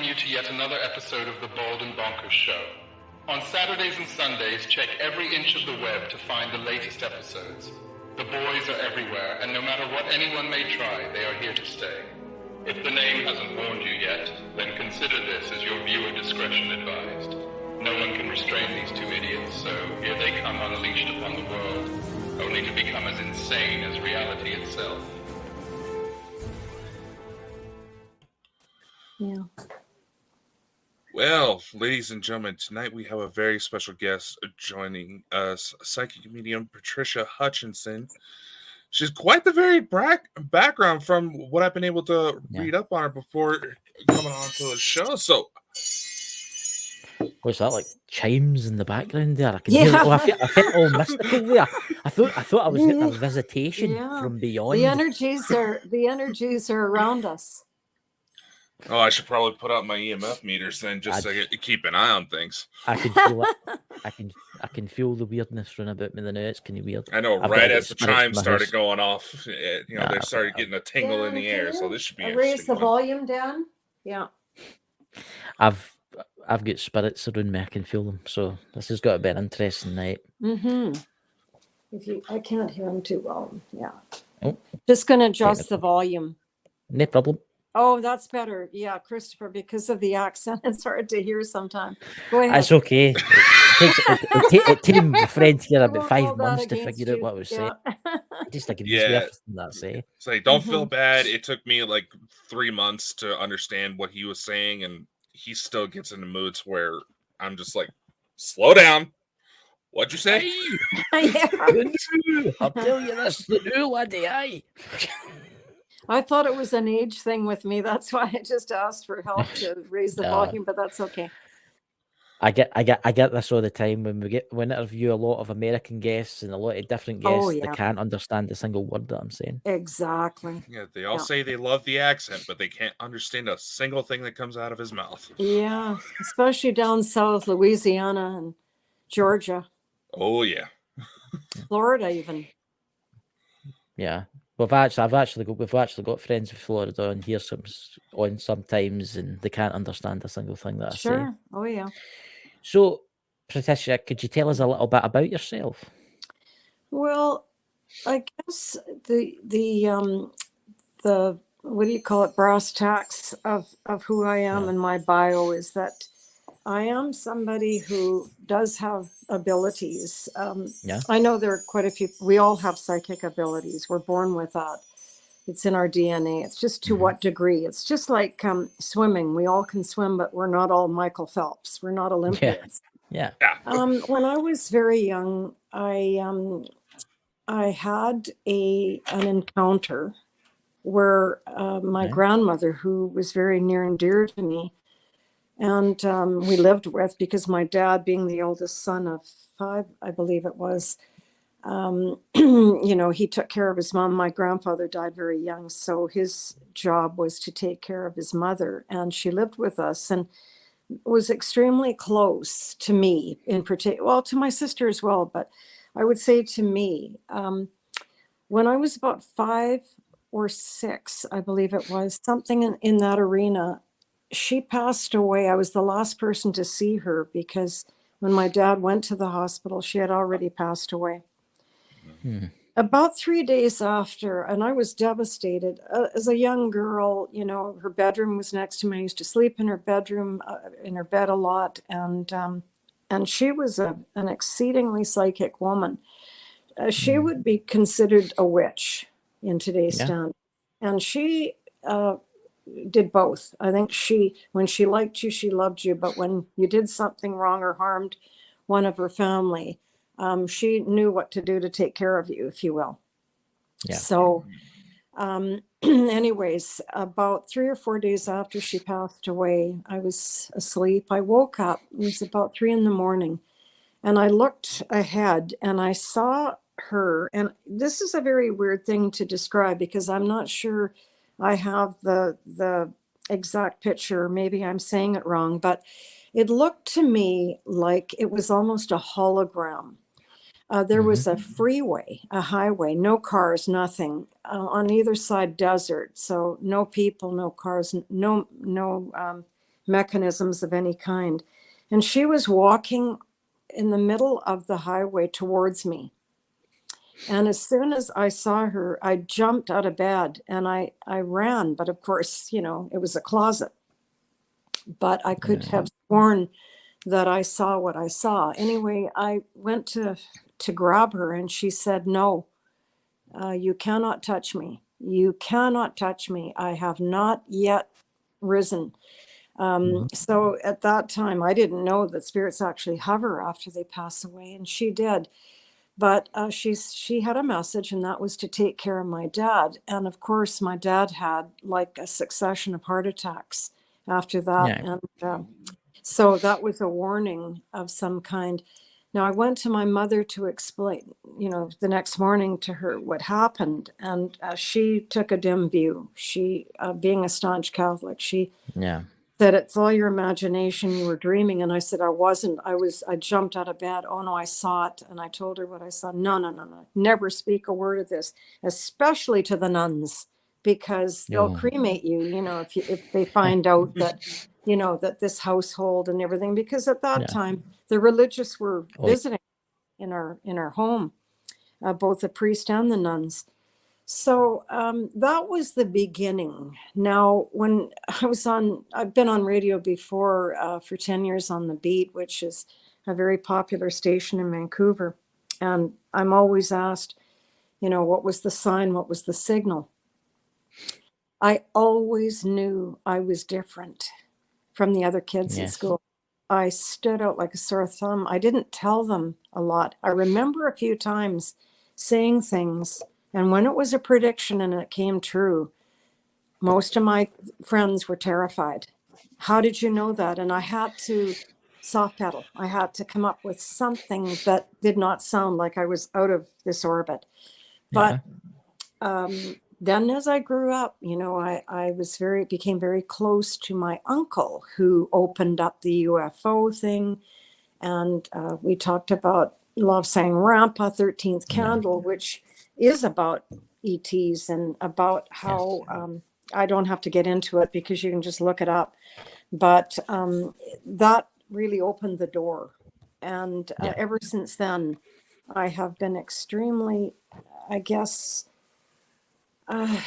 you to yet another episode of the Bald and Bonkers Show. On Saturdays and Sundays, check every inch of the web to find the latest episodes. The boys are everywhere, and no matter what anyone may try, they are here to stay. If the name hasn't warned you yet, then consider this as your viewer discretion advised. No one can restrain these two idiots, so here they come unleashed upon the world, only to become as insane as reality itself. Yeah. Well, ladies and gentlemen, tonight we have a very special guest joining us, psychic medium Patricia Hutchinson. She's quite the varied background from what I've been able to read up on her before coming on to the show. So, what's that, like chimes in the background there? I can hear it. Oh, I felt all mystical there. I thought I was getting a visitation from beyond. The energies are around us. oh, I should probably put out my EMF meters then, just so I keep an eye on things. I can feel it. I can feel the weirdness running about me. The now it's kind of weird. I know, right as the chimes started going off, they started getting a tingle in the air. So this should be interesting. Raise the volume down. Yeah. I've got spirits around me. I can feel them. So this has got to be an interesting night. Mm-hmm. I can't hear them too well. Yeah. Oh. Just going to adjust the volume. No problem. Oh, that's better. Yeah, Christopher, because of the accent, it's hard to hear sometimes. Go ahead. That's okay. It took my friend here about 5 months to figure out what I was saying. Just like that's it. It's like, don't feel bad. It took me like 3 months to understand what he was saying, and he still gets into moods where I'm just like, slow down. What'd you say? I'll tell you this, the new laddie, aye. I thought it was an age thing with me. That's why I just asked for help to raise the volume, but that's okay. I get this all the time when we interview a lot of American guests and a lot of different guests. They can't understand a single word that I'm saying. Exactly. Yeah, they all say they love the accent, but they can't understand a single thing that comes out of his mouth. Yeah, especially down south, Louisiana and Georgia. Oh yeah, Florida even. Yeah. We've actually got friends in Florida on here sometimes, and they can't understand a single thing that I say. Sure. Oh yeah. So, Patricia, could you tell us a little bit about yourself? Well, I guess the what do you call it, brass tacks of who I am in my bio is that I am somebody who does have abilities. I know there are quite a few. We all have psychic abilities. We're born with that. It's in our DNA. It's just to what degree. It's just like swimming. We all can swim, but we're not all Michael Phelps. We're not Olympians. Yeah. When I was very young, I had an encounter where my grandmother, who was very near and dear to me, and we lived with, because my dad, being the oldest son of 5, I believe it was, he took care of his mom. My grandfather died very young, so his job was to take care of his mother, and she lived with us and was extremely close to me in particular, well, to my sister as well, but I would say to me, when I was about 5 or 6, I believe it was, something in that arena, she passed away. I was the last person to see her because when my dad went to the hospital, she had already passed away. About 3 days after, and I was devastated. As a young girl, her bedroom was next to me. I used to sleep in her bedroom, in her bed a lot, and she was an exceedingly psychic woman. She would be considered a witch in today's standard, and she did both. I think when she liked you, she loved you, but when you did something wrong or harmed one of her family, she knew what to do to take care of you, if you will. Yeah. So anyways, about 3 or 4 days after she passed away, I was asleep. I woke up. It was about 3 a.m, and I looked ahead and I saw her. And this is a very weird thing to describe because I'm not sure I have the exact picture. Maybe I'm saying it wrong, but it looked to me like it was almost a hologram. There was a freeway, a highway, no cars, nothing. On either side, desert. So no people, no cars, no mechanisms of any kind. And she was walking in the middle of the highway towards me. And as soon as I saw her, I jumped out of bed and I ran. But of course, you know, it was a closet. But I could have sworn that I saw what I saw. Anyway, I went to grab her and she said, no, you cannot touch me. You cannot touch me. I have not yet risen. So at that time, I didn't know that spirits actually hover after they pass away, and she did. But she had a message, and that was to take care of my dad. And of course, my dad had like a succession of heart attacks after that. Yeah. And so that was a warning of some kind. Now, I went to my mother to explain, you know, the next morning to her what happened. And she took a dim view. She, being a staunch Catholic, she said, it's all your imagination, you were dreaming. And I said, I wasn't. I jumped out of bed. Oh no, I saw it. And I told her what I saw. No. Never speak a word of this, especially to the nuns, because they'll cremate you, you know, if they find out that, you know, that this household and everything, because at that time, the religious were visiting in our home, both the priest and the nuns. So that was the beginning. Now, when I've been on radio before for 10 years on The Beat, which is a very popular station in Vancouver. And I'm always asked, you know, what was the sign? What was the signal? I always knew I was different from the other kids at school. I stood out like a sore thumb. I didn't tell them a lot. I remember a few times saying things, and when it was a prediction and it came true, most of my friends were terrified. How did you know that? And I had to soft pedal. I had to come up with something that did not sound like I was out of this orbit. But then as I grew up, you know, I became very close to my uncle, who opened up the UFO thing. And we talked about Love Sang Rampa, 13th Candle, which is about ETs and about how, I don't have to get into it because you can just look it up. But that really opened the door. And ever since then, I have been extremely, I guess,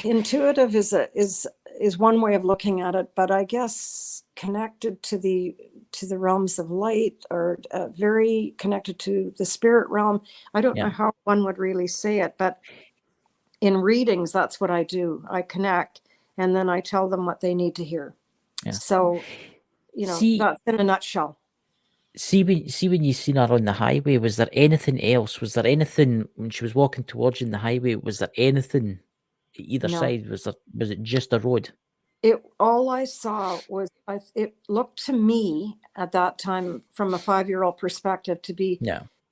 intuitive is one way of looking at it, but I guess connected to the realms of light, or very connected to the spirit realm. I don't know how one would really say it, but in readings, that's what I do. I connect, and then I tell them what they need to hear. So, you know, that's in a nutshell. See when you seen her on the highway, was there anything else? Was there anything when she was walking towards you in the highway? Was there anything either side? Was it just a road? All I saw was, it looked to me at that time, from a 5-year-old perspective, to be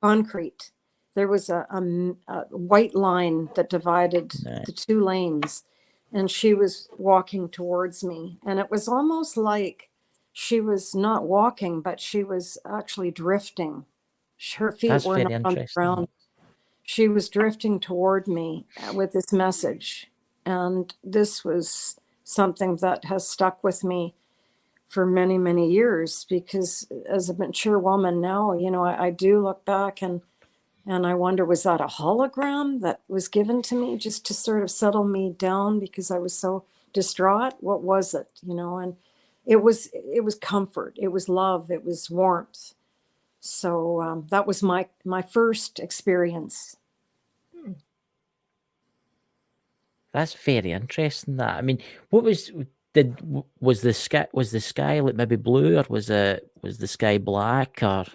concrete. There was a white line that divided the two lanes, and she was walking towards me. And it was almost like she was not walking, but she was actually drifting. Her feet were not on the ground. She was drifting toward me with this message. And this was something that has stuck with me for many, many years, because as a mature woman now, you know, I do look back and I wonder, was that a hologram that was given to me just to sort of settle me down because I was so distraught? What was it, you know? And it was comfort, it was love, it was warmth. So that was my first experience. That's very interesting. That, I mean, what was the sky like maybe blue, or was the sky black, or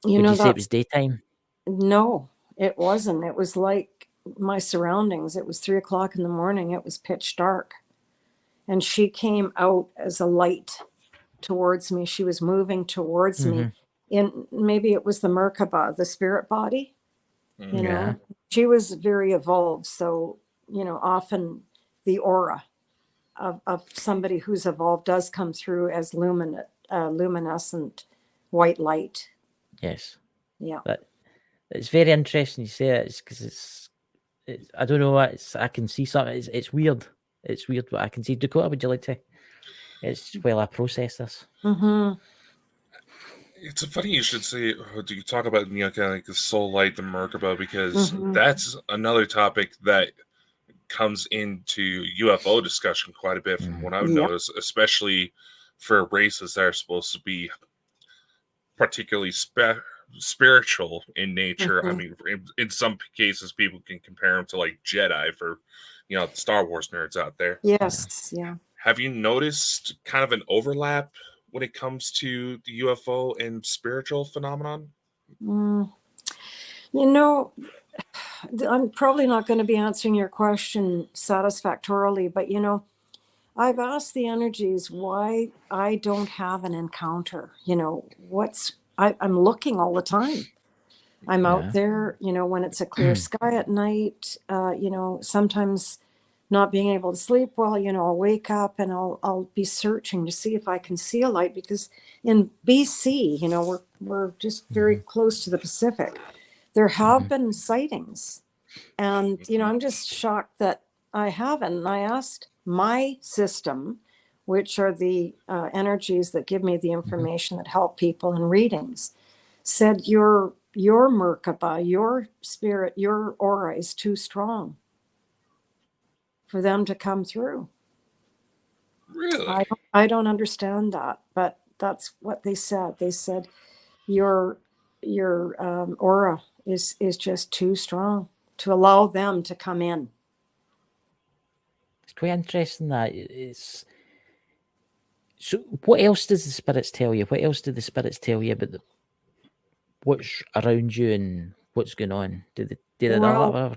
you would know, you say it was daytime? No, it wasn't. It was like my surroundings. It was 3:00 in the morning. It was pitch dark, and she came out as a light towards me. She was moving towards me. And maybe it was the Merkaba, the spirit body. You know, she was very evolved. So, you know, often the aura of somebody who's evolved does come through as luminescent white light. Yes. Yeah. But it's very interesting you say it. It's because it's I don't know what I can see something. It's weird. It's weird what I can see. Dakota, would you like to? It's while I process this. Mm-hmm. It's funny you should say, do you talk about, kind of like the soul light, the Merkaba, because Mm-hmm. that's another topic that comes into UFO discussion quite a bit from what I've noticed, especially for races that are supposed to be particularly spiritual in nature. I mean, in some cases, people can compare them to like Jedi for, the Star Wars nerds out there. Yes. Yeah. Have you noticed kind of an overlap when it comes to the UFO and spiritual phenomenon? I'm probably not going to be answering your question satisfactorily, but I've asked the energies why I don't have an encounter. I'm looking all the time. I'm out there, when it's a clear sky at night, sometimes not being able to sleep well, I'll wake up and I'll be searching to see if I can see a light, because in BC, we're just very close to the Pacific. There have been sightings, and I'm just shocked that I haven't. And I asked my system, which are the energies that give me the information that help people in readings, said your Merkaba, your spirit, your aura is too strong for them to come through. Really? I don't understand that, but that's what they said. They said your aura is just too strong to allow them to come in. It's quite interesting that it's. So, what else does the spirits tell you? What else do the spirits tell you about what's around you and what's going on? Do they Well,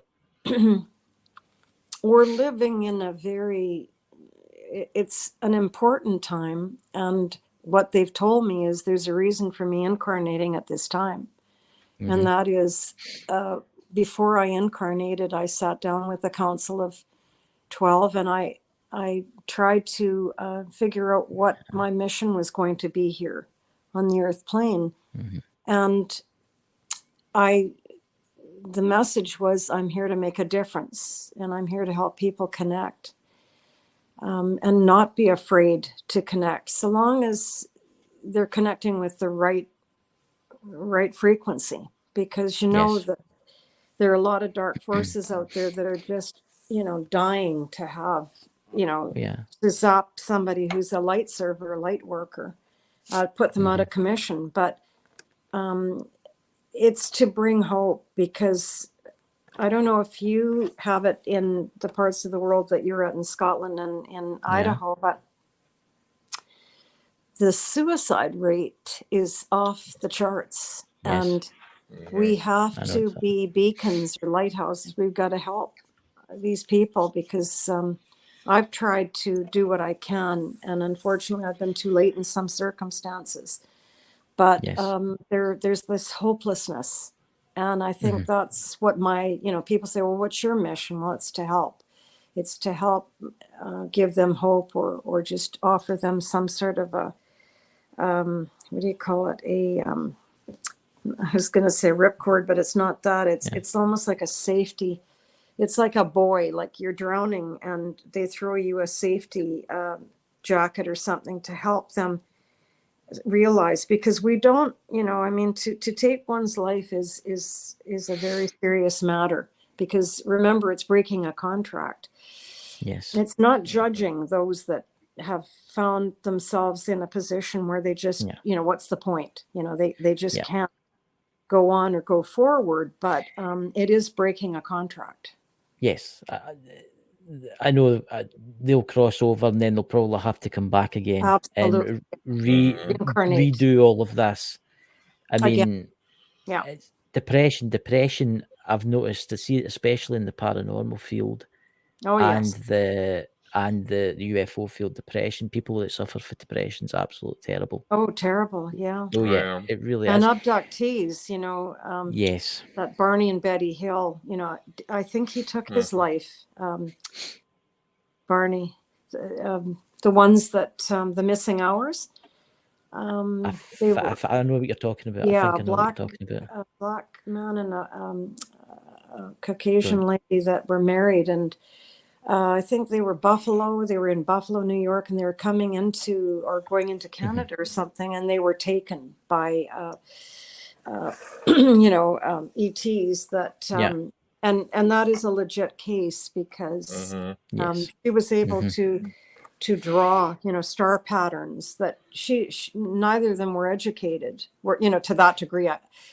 we're living in it's an important time, and what they've told me is there's a reason for me incarnating at this time. And that is, before I incarnated, I sat down with a council of 12, and I tried to figure out what my mission was going to be here on the earth plane. And the message was, I'm here to make a difference, and I'm here to help people connect, and not be afraid to connect, so long as they're connecting with the right frequency. Because that there are a lot of dark forces out there that are just dying to have to zap somebody who's a light server, a light worker, put them out of commission. But it's to bring hope, because I don't know if you have it in the parts of the world that you're at in Scotland and in Idaho, but the suicide rate is off the charts. And we have to be beacons or lighthouses. We've got to help these people, because I've tried to do what I can, and unfortunately I've been too late in some circumstances. But there's this hopelessness. And I think that's what people say, well, what's your mission? Well, it's to help. It's to help give them hope, or just offer them some sort of a, what do you call it? I was going to say ripcord, but it's not that. It's almost like a safety. It's like a buoy, like you're drowning and they throw you a safety jacket or something to help them realize, because we don't, to take one's life is a very serious matter, because remember, it's breaking a contract. Yes. It's not judging those that have found themselves in a position where they just, what's the point? They just can't go on or go forward, but it is breaking a contract. Yes. I know they'll cross over, and then they'll probably have to come back again. Absolutely. And redo all of this. I mean, it's depression. I've noticed to see it, especially in the paranormal field, and the UFO field. Depression. People that suffer for depression is absolutely terrible. Oh, terrible! Yeah. Oh yeah, it really and is. And abductees, yes. That Barney and Betty Hill, I think he took his life. Barney, the ones that the missing hours. I know what you're talking about. Yeah, I think I know what you're talking about. A black man and a Caucasian lady that were married, and I think they were Buffalo. They were in Buffalo, New York, and they were coming into or going into Canada or something, and they were taken by, ETs. That and that is a legit case because she was able to draw, star patterns that she neither of them were educated, to that degree.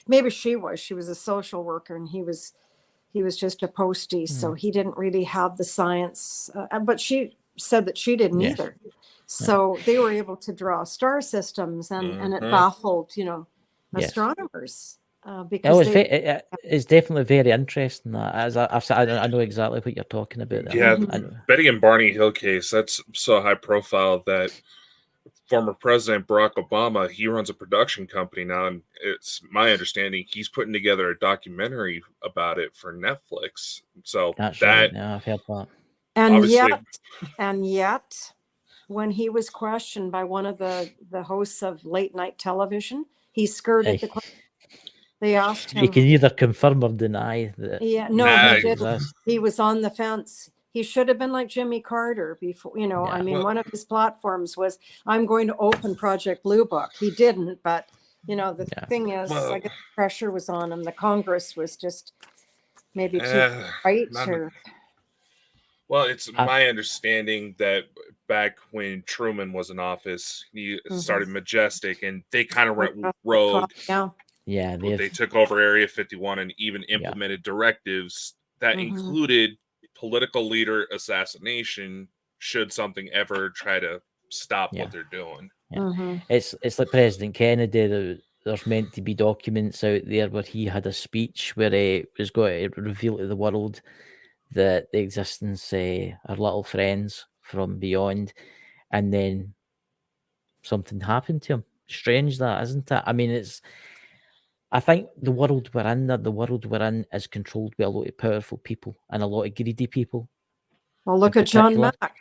Maybe she was a social worker, and he was just a postie, so he didn't really have the science. But she said that she didn't either. So they were able to draw star systems, and it baffled, astronomers. Because it's definitely very interesting. As I know exactly what you're talking about. Yeah, Betty and Barney Hill case, that's so high profile that former President Barack Obama, he runs a production company now, and it's my understanding he's putting together a documentary about it for Netflix. So that's right. Yeah, I've heard that. And yet, when he was questioned by one of the hosts of late night television, he skirted the question. They asked him. You can either confirm or deny that. Yeah, no, he didn't. He was on the fence. He should have been like Jimmy Carter before, one of his platforms was, I'm going to open Project Blue Book. He didn't, but, the thing is, I guess pressure was on him. The Congress was just maybe too right. Well, it's my understanding that back when Truman was in office, he started Majestic, and they kind of went rogue. Yeah, they took over Area 51 and even implemented directives that included political leader assassination should something ever try to stop what they're doing. It's like President Kennedy. There's meant to be documents out there where he had a speech where he was going to reveal to the world that the existence are little friends from beyond, and then something happened to him. Strange that, isn't it? I mean, I think the world we're in is controlled by a lot of powerful people and a lot of greedy people. Well, look at John Mack.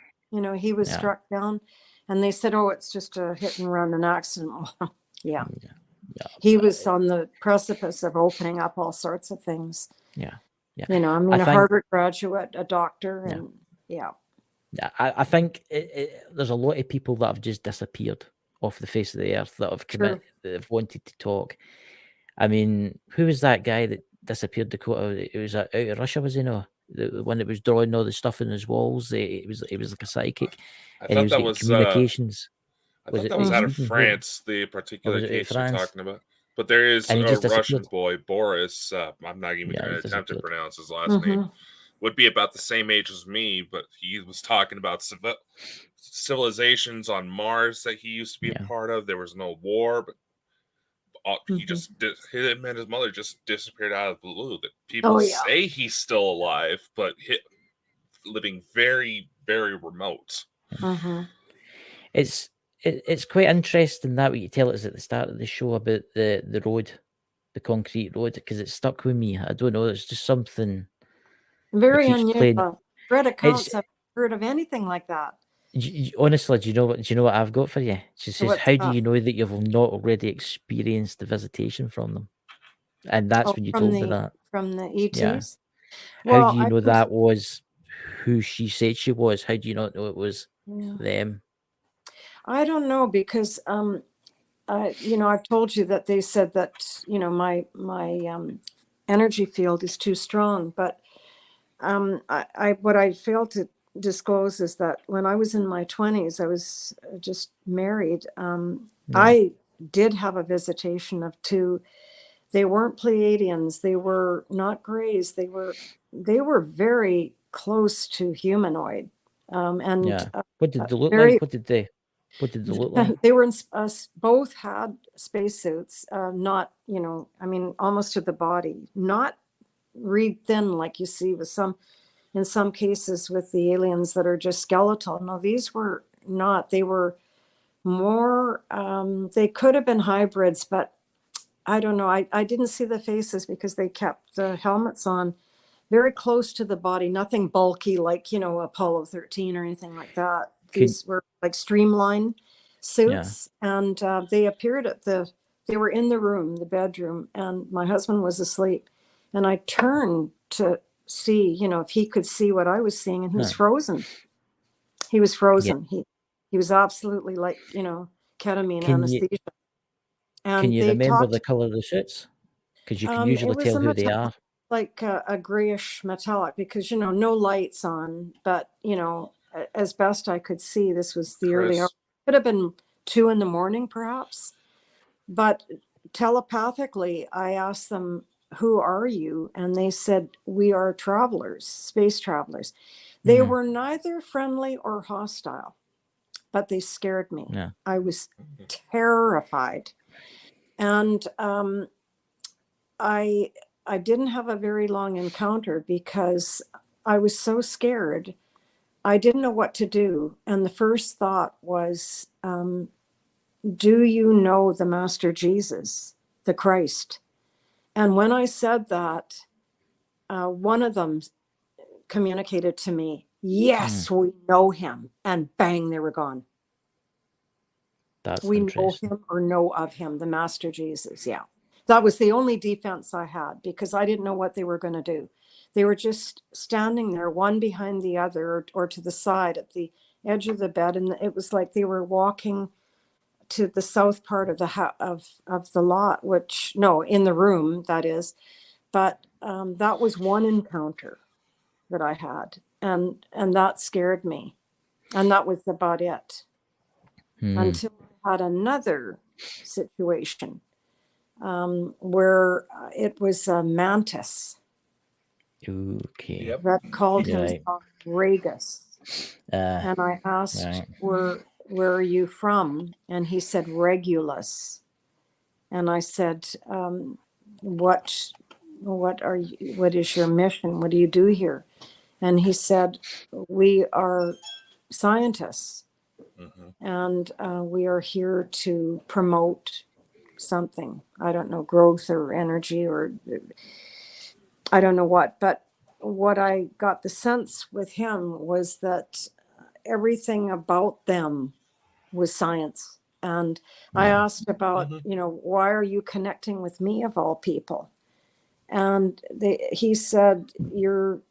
He was struck down, and they said, "Oh, it's just a hit and run, an accident." He was on the precipice of opening up all sorts of things. A Harvard graduate, a doctor, and I think there's a lot of people that have just disappeared off the face of the earth that have wanted to talk. I mean, who was that guy that disappeared? Dakota? It was out of Russia, was he? No, the one that was drawing all the stuff in his walls. He was like a psychic, and he was getting communications. I thought that was out of France, the particular case you're talking about. But there is a Russian boy, Boris. I'm not even going to attempt to pronounce his last name. Would be about the same age as me, but he was talking about civilizations on Mars that he used to be a part of. There was no war, but he just him and his mother just disappeared out of the blue. That people say he's still alive, but living very, very remote. It's quite interesting that what you tell us at the start of the show about the road, the concrete road, because it stuck with me. I don't know. It's just something very unusual. Read accounts. I've heard of anything like that. Honestly, do you know what I've got for you? She says, "How do you know that you've not already experienced the visitation from them?" And that's when you told me that from the ETs. Well, how do you know that was who she said she was? How do you not know it was them? I don't know, because I've told you that they said that my energy field is too strong, but what I failed to disclose is that when I was in my 20s, I was just married. I did have a visitation of two. They weren't Pleiadians. They were not Greys. They were very close to humanoid. What did they look like? What did they look like? They were both had spacesuits. Not almost to the body. Not reed thin like you see with in some cases with the aliens that are just skeletal. No, these were not. They were more, they could have been hybrids, but I don't know. I didn't see the faces because they kept the helmets on very close to the body, nothing bulky like, Apollo 13 or anything like that. These were like streamlined suits, and they appeared they were in the room, the bedroom, and my husband was asleep. And I turned to see, if he could see what I was seeing, and he was frozen. He was frozen. Yeah. He was absolutely like, ketamine anesthesia. Can you remember the color of the suits? Because you can usually tell who they are. Like a grayish metallic, because no lights on, but as best I could see, this was the early hour. Could have been 2 a.m. perhaps, but telepathically I asked them, who are you? And they said, we are travelers, space travelers. They were neither friendly or hostile, but they scared me. Yeah. I was terrified. And I didn't have a very long encounter because I was so scared. I didn't know what to do. And the first thought was, do you know the Master Jesus, the Christ? And when I said that, one of them communicated to me, yes, we know him. And bang, they were gone. We know him or know of him, the Master Jesus. Yeah. That was the only defense I had, because I didn't know what they were going to do. They were just standing there, one behind the other, or to the side at the edge of the bed. And it was like they were walking to the south part of the of the lot, in the room, that is. But that was one encounter that I had. And that scared me. And that was about it. Until I had another situation. Where it was a mantis. Okay. That called himself Ragus. And I asked, where are you from? And he said, Regulus. And I said, what is your mission? What do you do here? And he said, we are scientists. And we are here to promote something. I don't know, growth or energy, or I don't know what. But what I got the sense with him was that everything about them was science. And I asked about, why are you connecting with me of all people? And he said, you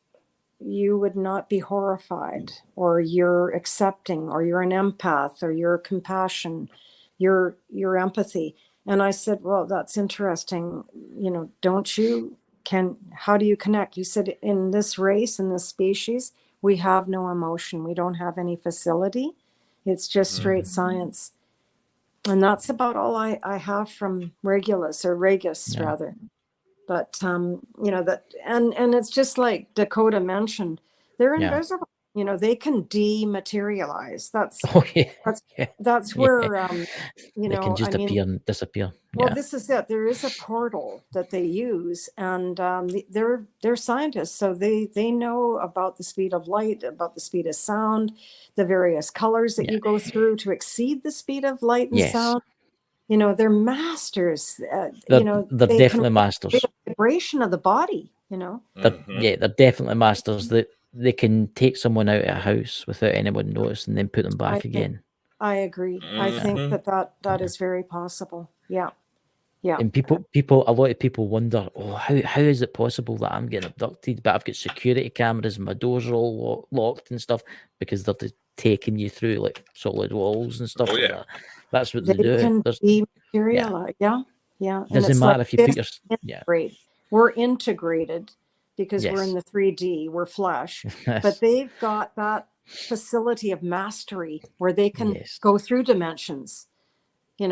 would not be horrified, or you're accepting, or you're an empath, or you're compassion, your empathy. And I said, well, that's interesting. How do you connect? You said, in this race, in this species, we have no emotion. We don't have any facility. It's just straight science. And that's about all I have from Regulus, or Ragus, rather. But, that, and it's just like Dakota mentioned, they're invisible. They can dematerialize. That's where, they can just appear and disappear. Well, this is it. There is a portal that they use, and they're scientists, so they know about the speed of light, about the speed of sound, the various colors that you go through to exceed the speed of light and sound. They're masters. They're definitely masters. The vibration of the body. They're definitely masters. They can take someone out of a house without anyone noticing, and then put them back again. I agree. I think that is very possible. Yeah. Yeah. And a lot of people wonder, how is it possible that I'm getting abducted, but I've got security cameras and my doors are all locked and stuff, because they're taking you through like solid walls and stuff like that. That's what they do. Can dematerialize. Yeah. Doesn't matter if you put your We're integrated because we're in the 3D, we're flesh, but they've got that facility of mastery where they can go through dimensions. I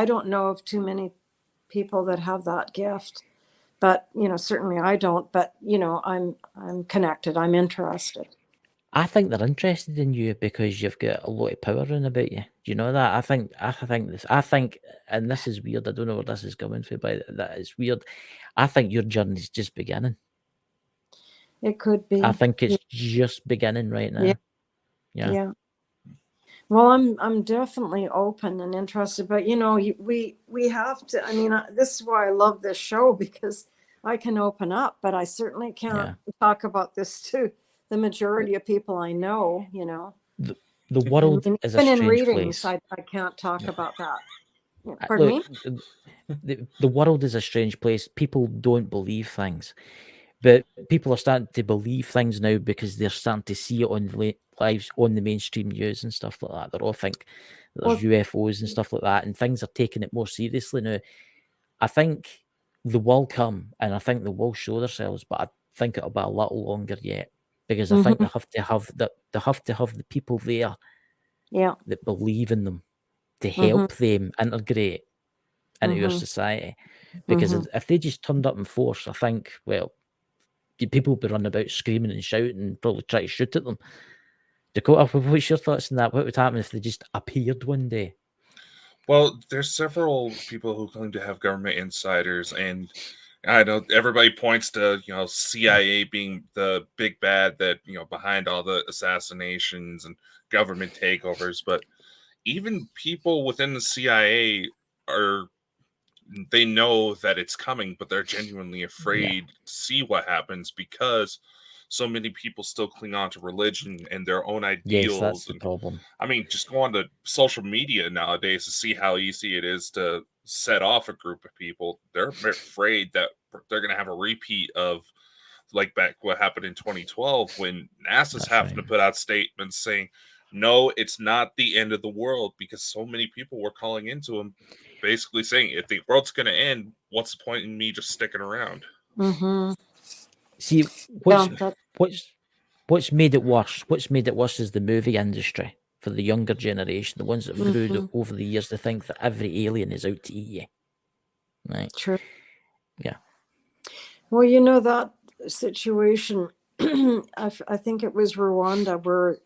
don't know of too many people that have that gift, but certainly I don't. But I'm connected. I'm interested. I think they're interested in you because you've got a lot of power in about you. Do you know that? I think, and this is weird. I don't know where this is coming from, but that is weird. I think your journey's just beginning. It could be. I think it's just beginning right now. Yeah. Well, I'm definitely open and interested, but we have to. This is why I love this show, because I can open up, but I certainly can't talk about this to the majority of people I know. The world is a strange readings, place. I can't talk about that. Pardon me? The world is a strange place. People don't believe things. But people are starting to believe things now because they're starting to see it on the lives on the mainstream news and stuff like that. They all think that there's UFOs and stuff like that, and things are taking it more seriously now. I think they will come, and I think they will show themselves, but I think it'll be a little longer yet, because I think they have to have the people there, that believe in them to help them integrate into your society. Because if they just turned up in force, I think, well, people would be running about screaming and shouting and probably try to shoot at them. Dakota, what's your thoughts on that? What would happen if they just appeared one day? Well, there's several people who claim to have government insiders, and I know everybody points to, CIA being the big bad that, behind all the assassinations and government takeovers, but even people within the CIA they know that it's coming, but they're genuinely afraid to see what happens because so many people still cling on to religion and their own ideals. Yes, that's the problem. I mean, just go on to social media nowadays to see how easy it is to set off a group of people. They're afraid that they're going to have a repeat of like back what happened in 2012 when NASA's having to put out statements saying, no, it's not the end of the world, because so many people were calling into them basically saying, if the world's going to end, what's the point in me just sticking around? See, what's made it worse? What's made it worse is the movie industry for the younger generation, the ones that have grew over the years to think that every alien is out to eat you. Right? True. Yeah. Well, that situation, I think it was Rwanda, where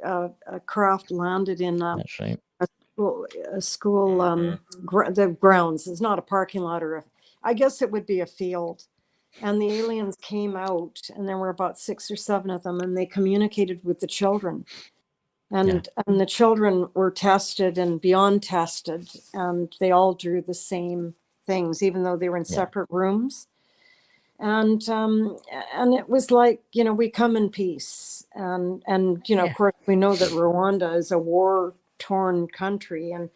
a craft landed in That's right. a school the grounds. It's not a parking lot, or I guess it would be a field. And the aliens came out, and there were about 6 or 7 of them, and they communicated with the children. And the children were tested and beyond tested, and they all drew the same things, even though they were in separate rooms. And it was like, we come in peace. And of course, we know that Rwanda is a war-torn country. And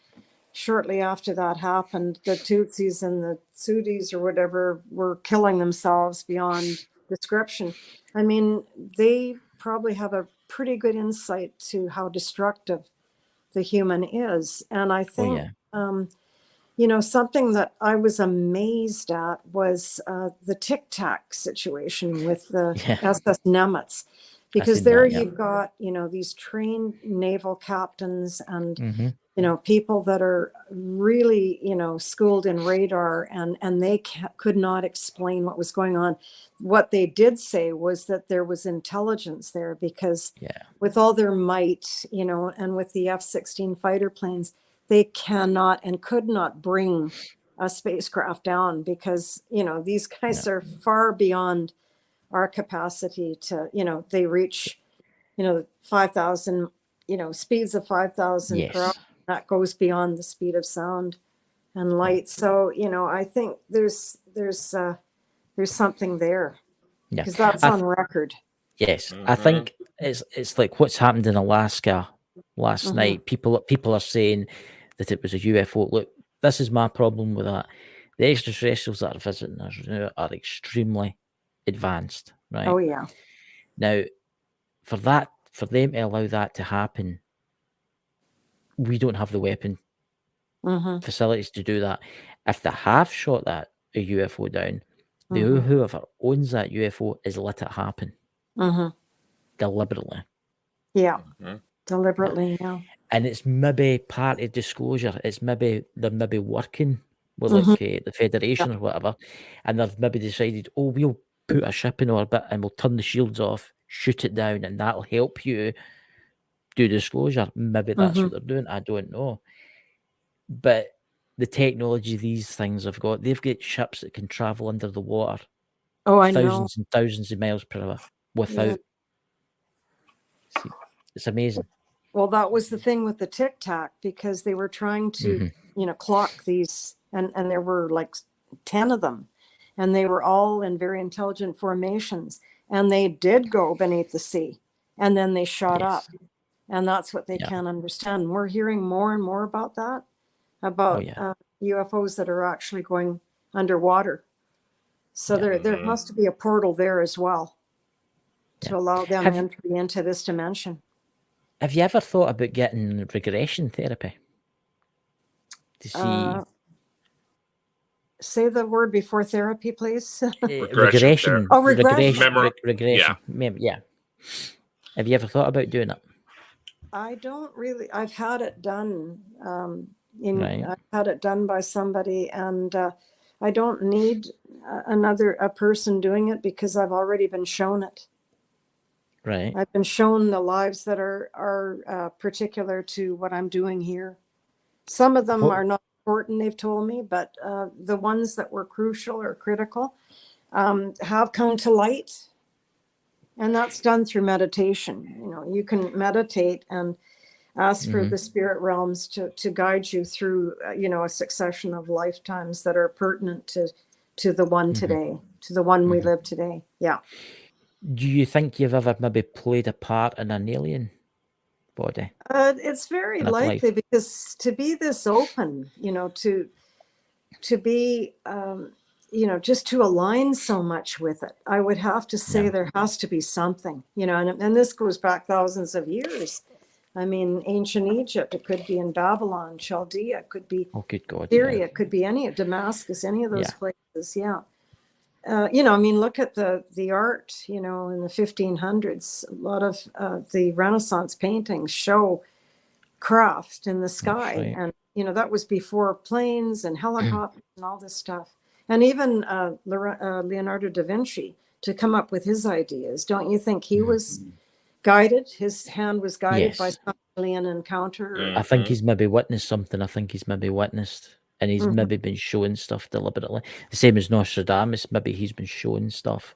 shortly after that happened, the Tutsis and the Sudis or whatever were killing themselves beyond description. I mean, they probably have a pretty good insight to how destructive the human is. And I think, something that I was amazed at was the Tic Tac situation with the SS Nimitz. Because there you've got, these trained naval captains and, people that are really, schooled in radar, and they could not explain what was going on. What they did say was that there was intelligence there, because with all their might, and with the F-16 fighter planes, they cannot and could not bring a spacecraft down, because, these guys are far beyond our capacity to, they reach, 5,000, speeds of 5,000 per hour. That goes beyond the speed of sound and light. So, I think there's something there, because that's on record. Yes, I think it's like what's happened in Alaska last night. People are saying that it was a UFO. Look, this is my problem with that. The extraterrestrials that are visiting us now are extremely advanced, right? Oh yeah. Now, for them to allow that to happen, we don't have the weapon facilities to do that. If they have shot a UFO down, whoever owns that UFO is let it happen deliberately. Yeah, deliberately. Yeah, and it's maybe part of disclosure. It's maybe they're working with like the Federation or whatever, and they've maybe decided, oh, we'll put a ship in orbit and we'll turn the shields off, shoot it down, and that'll help you do disclosure. Maybe that's what they're doing. I don't know. But the technology these things have got, they've got ships that can travel under the water. Oh, I know. Thousands and thousands of miles per hour without. See, it's amazing. Well, that was the thing with the Tic Tac, because they were trying to, clock these, and there were like 10 of them, and they were all in very intelligent formations, and they did go beneath the sea, and then they shot up, and that's what they can't understand. We're hearing more and more about that, about UFOs that are actually going underwater. So there has to be a portal there as well to allow them entry into this dimension. Have you ever thought about getting regression therapy to see? Say the word before therapy, please. Regression. Oh, regression. Regression. Yeah. Have you ever thought about doing it? I don't really. I've had it done. Right. I've had it done by somebody, and I don't need a person doing it because I've already been shown it. Right. I've been shown the lives that are particular to what I'm doing here. Some of them are not important, they've told me, but the ones that were crucial or critical have come to light. And that's done through meditation. You know, you can meditate and ask for the spirit realms to guide you through, a succession of lifetimes that are pertinent to the one today, to the one we live today. Yeah. Do you think you've ever maybe played a part in an alien body? It's very likely because to be this open, to be, just to align so much with it, I would have to say there has to be something, and this goes back thousands of years. I mean, ancient Egypt, it could be in Babylon, Chaldea, it could be Syria, it could be any of Damascus, any of those places. Yeah. Look at the art, in the 1500s. A lot of the Renaissance paintings show craft in the sky. And, that was before planes and helicopters and all this stuff. And even Leonardo da Vinci, to come up with his ideas. Don't you think he was guided? His hand was guided by some alien encounter? I think he's maybe witnessed something. And he's maybe been showing stuff deliberately. The same as Nostradamus, maybe he's been showing stuff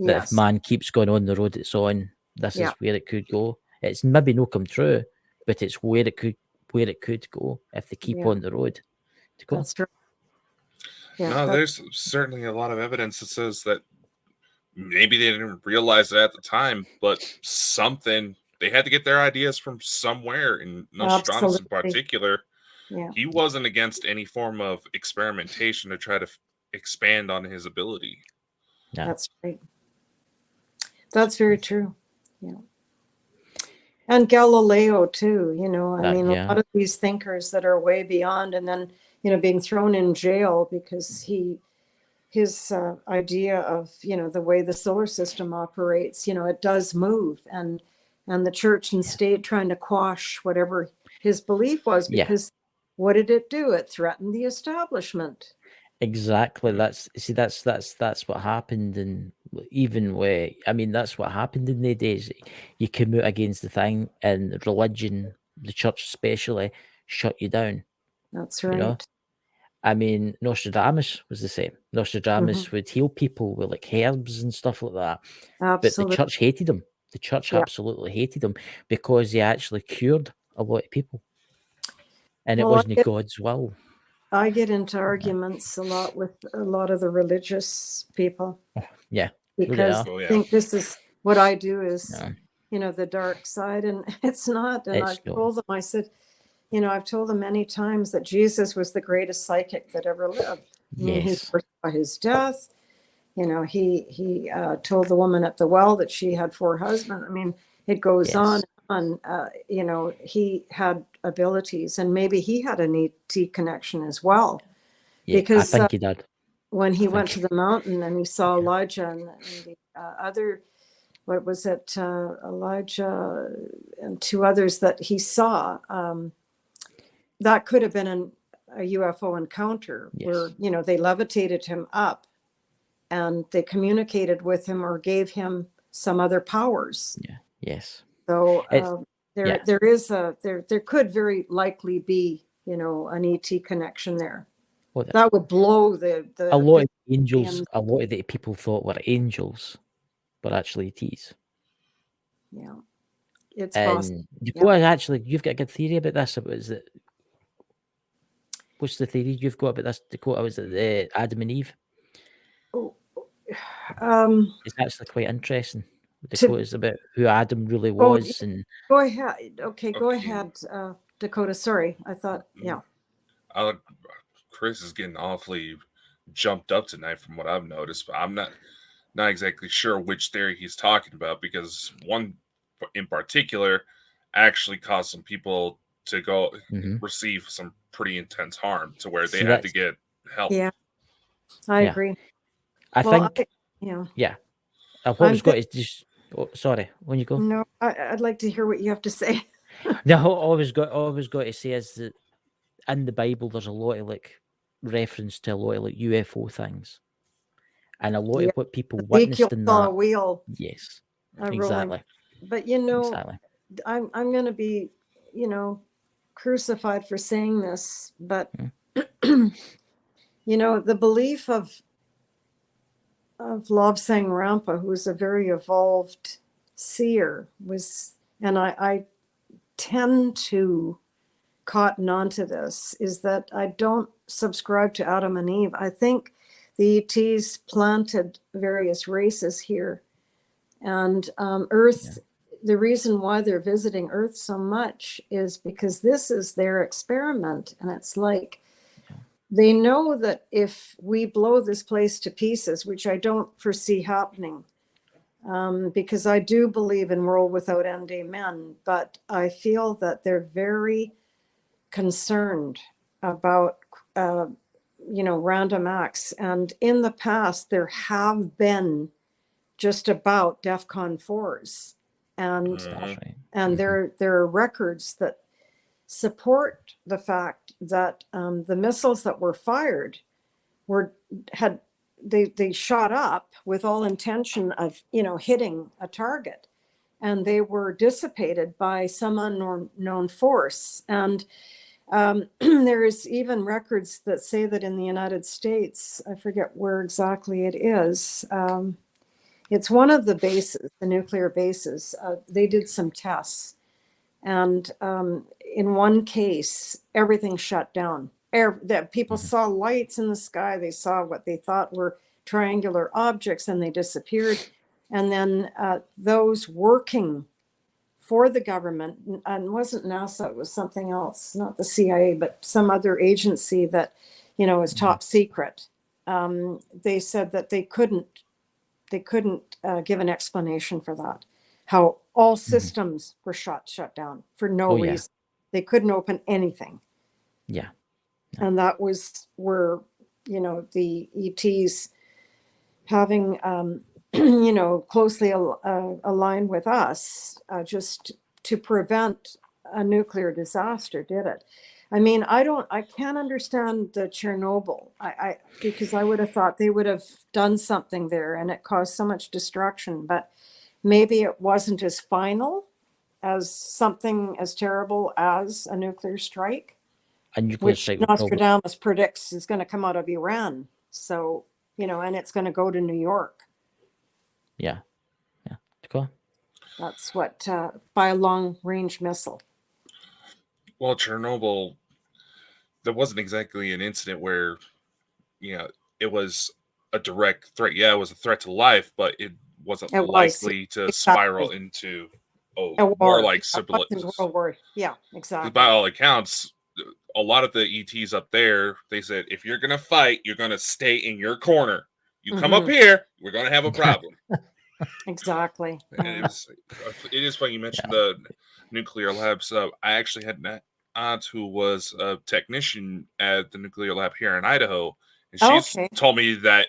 that if man keeps going on the road it's on, this is where it could go. It's maybe not come true, but it's where it could go if they keep on the road to go. That's true. Yeah, no, there's certainly a lot of evidence that says that maybe they didn't realize it at the time, but they had to get their ideas from somewhere, and Nostradamus in particular. Yeah. He wasn't against any form of experimentation to try to expand on his ability. Yeah. That's right. That's very true. Yeah. And Galileo too, a lot of these thinkers that are way beyond, and then, being thrown in jail because his idea of, the way the solar system operates, it does move, and the church and state trying to quash whatever his belief was, because what did it do? It threatened the establishment. Exactly. That's what happened. And that's what happened in the days. You came out against the thing, and religion, the church especially, shut you down. That's right. Nostradamus was the same. Nostradamus would heal people with like herbs and stuff like that. Absolutely. But the church hated him. The church absolutely hated him because he actually cured a lot of people. And it wasn't God's will. I get into arguments a lot with a lot of the religious people. Yeah. Because I think this is what I do is, the dark side. And it's not. And I've told them, I said, I've told them many times that Jesus was the greatest psychic that ever lived. Yes. He foresaw his death. He told the woman at the well that she had 4 husbands. It goes on. He had abilities, and maybe he had an ET connection as well. Because I think he did. When he went to the mountain and he saw Elijah and the other, what was it, Elijah and 2 others that he saw, that could have been a UFO encounter where, they levitated him up and they communicated with him or gave him some other powers. Yeah. Yes. So there could very likely be, an ET connection there. Well, that would blow the a lot of angels. A lot of the people thought were angels, but actually ETs. Yeah, it's and possible. Actually, you've got a good theory about this. What's the theory you've got about this, Dakota? Was it Adam and Eve? It's actually quite interesting. Dakota's about who Adam really was. And go ahead. Okay, go ahead, Dakota. Sorry, I thought, Chris is getting awfully jumped up tonight from what I've noticed, but I'm not exactly sure which theory he's talking about, because one in particular actually caused some people to go receive some pretty intense harm to where they had to get help. Yeah, I agree. I think, what I was going to just, sorry, when you go. No, I'd like to hear what you have to say. No, all I was going to say is that in the Bible, there's a lot of like reference to a lot of like UFO things, and a lot of what people witnessed in that. Wheel. Yes, exactly. But I'm going to be, crucified for saying this, but the belief of Lobsang Rampa, who's a very evolved seer, was, and I tend to cotton onto this, is that I don't subscribe to Adam and Eve. I think the ETs planted various races here, and Earth. The reason why they're visiting Earth so much is because this is their experiment, and it's like they know that if we blow this place to pieces, which I don't foresee happening, because I do believe in world without end, amen, but I feel that they're very concerned about random acts. And in the past, there have been just about DEFCON 4s. And there are records that support the fact that the missiles that were fired they shot up with all intention of hitting a target, and they were dissipated by some unknown force. And there is even records that say that in the United States, I forget where exactly it is. It's one of the bases, the nuclear bases. They did some tests, and in one case, everything shut down. People saw lights in the sky. They saw what they thought were triangular objects, and they disappeared. And then those working for the government, and it wasn't NASA, it was something else, not the CIA, but some other agency that is top secret. They said that they couldn't give an explanation for that, how all systems were shut down for no reason. They couldn't open anything. And that was where the ETs, having closely aligned with us, just to prevent a nuclear disaster, did it. I mean, I can't understand the Chernobyl. Because I would have thought they would have done something there, and it caused so much destruction. But maybe it wasn't as final as something as terrible as a nuclear strike, which Nostradamus predicts is going to come out of Iran. So, and it's going to go to New York. Yeah. Cool. That's what, by a long-range missile. Well, Chernobyl, there wasn't exactly an incident where, it was a direct threat. Yeah, it was a threat to life, but it wasn't likely to spiral into more like civilization. World War. Yeah, exactly. By all accounts, a lot of the ETs up there, they said, if you're going to fight, you're going to stay in your corner. You come up here, we're going to have a problem. Exactly. And it is funny you mentioned the nuclear labs. I actually had an aunt who was a technician at the nuclear lab here in Idaho, and she's told me that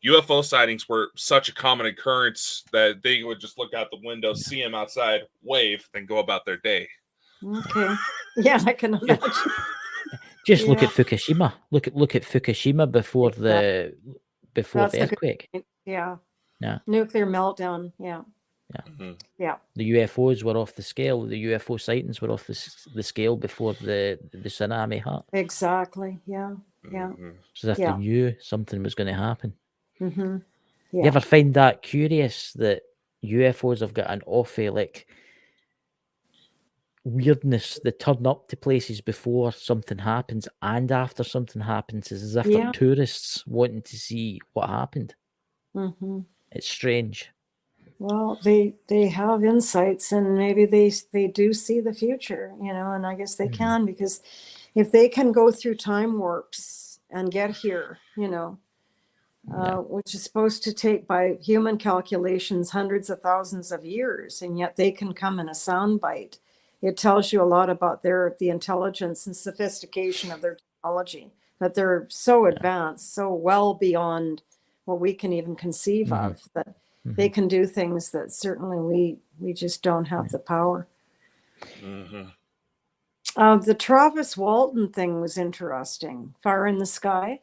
UFO sightings were such a common occurrence that they would just look out the window, see them outside, wave, then go about their day. Okay. Yeah, I can imagine. Just look at Fukushima. Look at Fukushima before the earthquake. Yeah. Nuclear meltdown. Yeah. Yeah. The UFOs were off the scale. The UFO sightings were off the scale before the tsunami hit. Exactly. Yeah. Yeah. So if they knew something was going to happen. Yeah. You ever find that curious that UFOs have got an awful weirdness? They turn up to places before something happens and after something happens. It's as if they're tourists wanting to see what happened. It's strange. Well, they have insights, and maybe they do see the future, and I guess they can, because if they can go through time warps and get here, which is supposed to take, by human calculations, hundreds of thousands of years, and yet they can come in a soundbite. It tells you a lot about the intelligence and sophistication of their technology, that they're so advanced, so well beyond what we can even conceive of, that they can do things that certainly we just don't have the power. The Travis Walton thing was interesting. Fire in the Sky.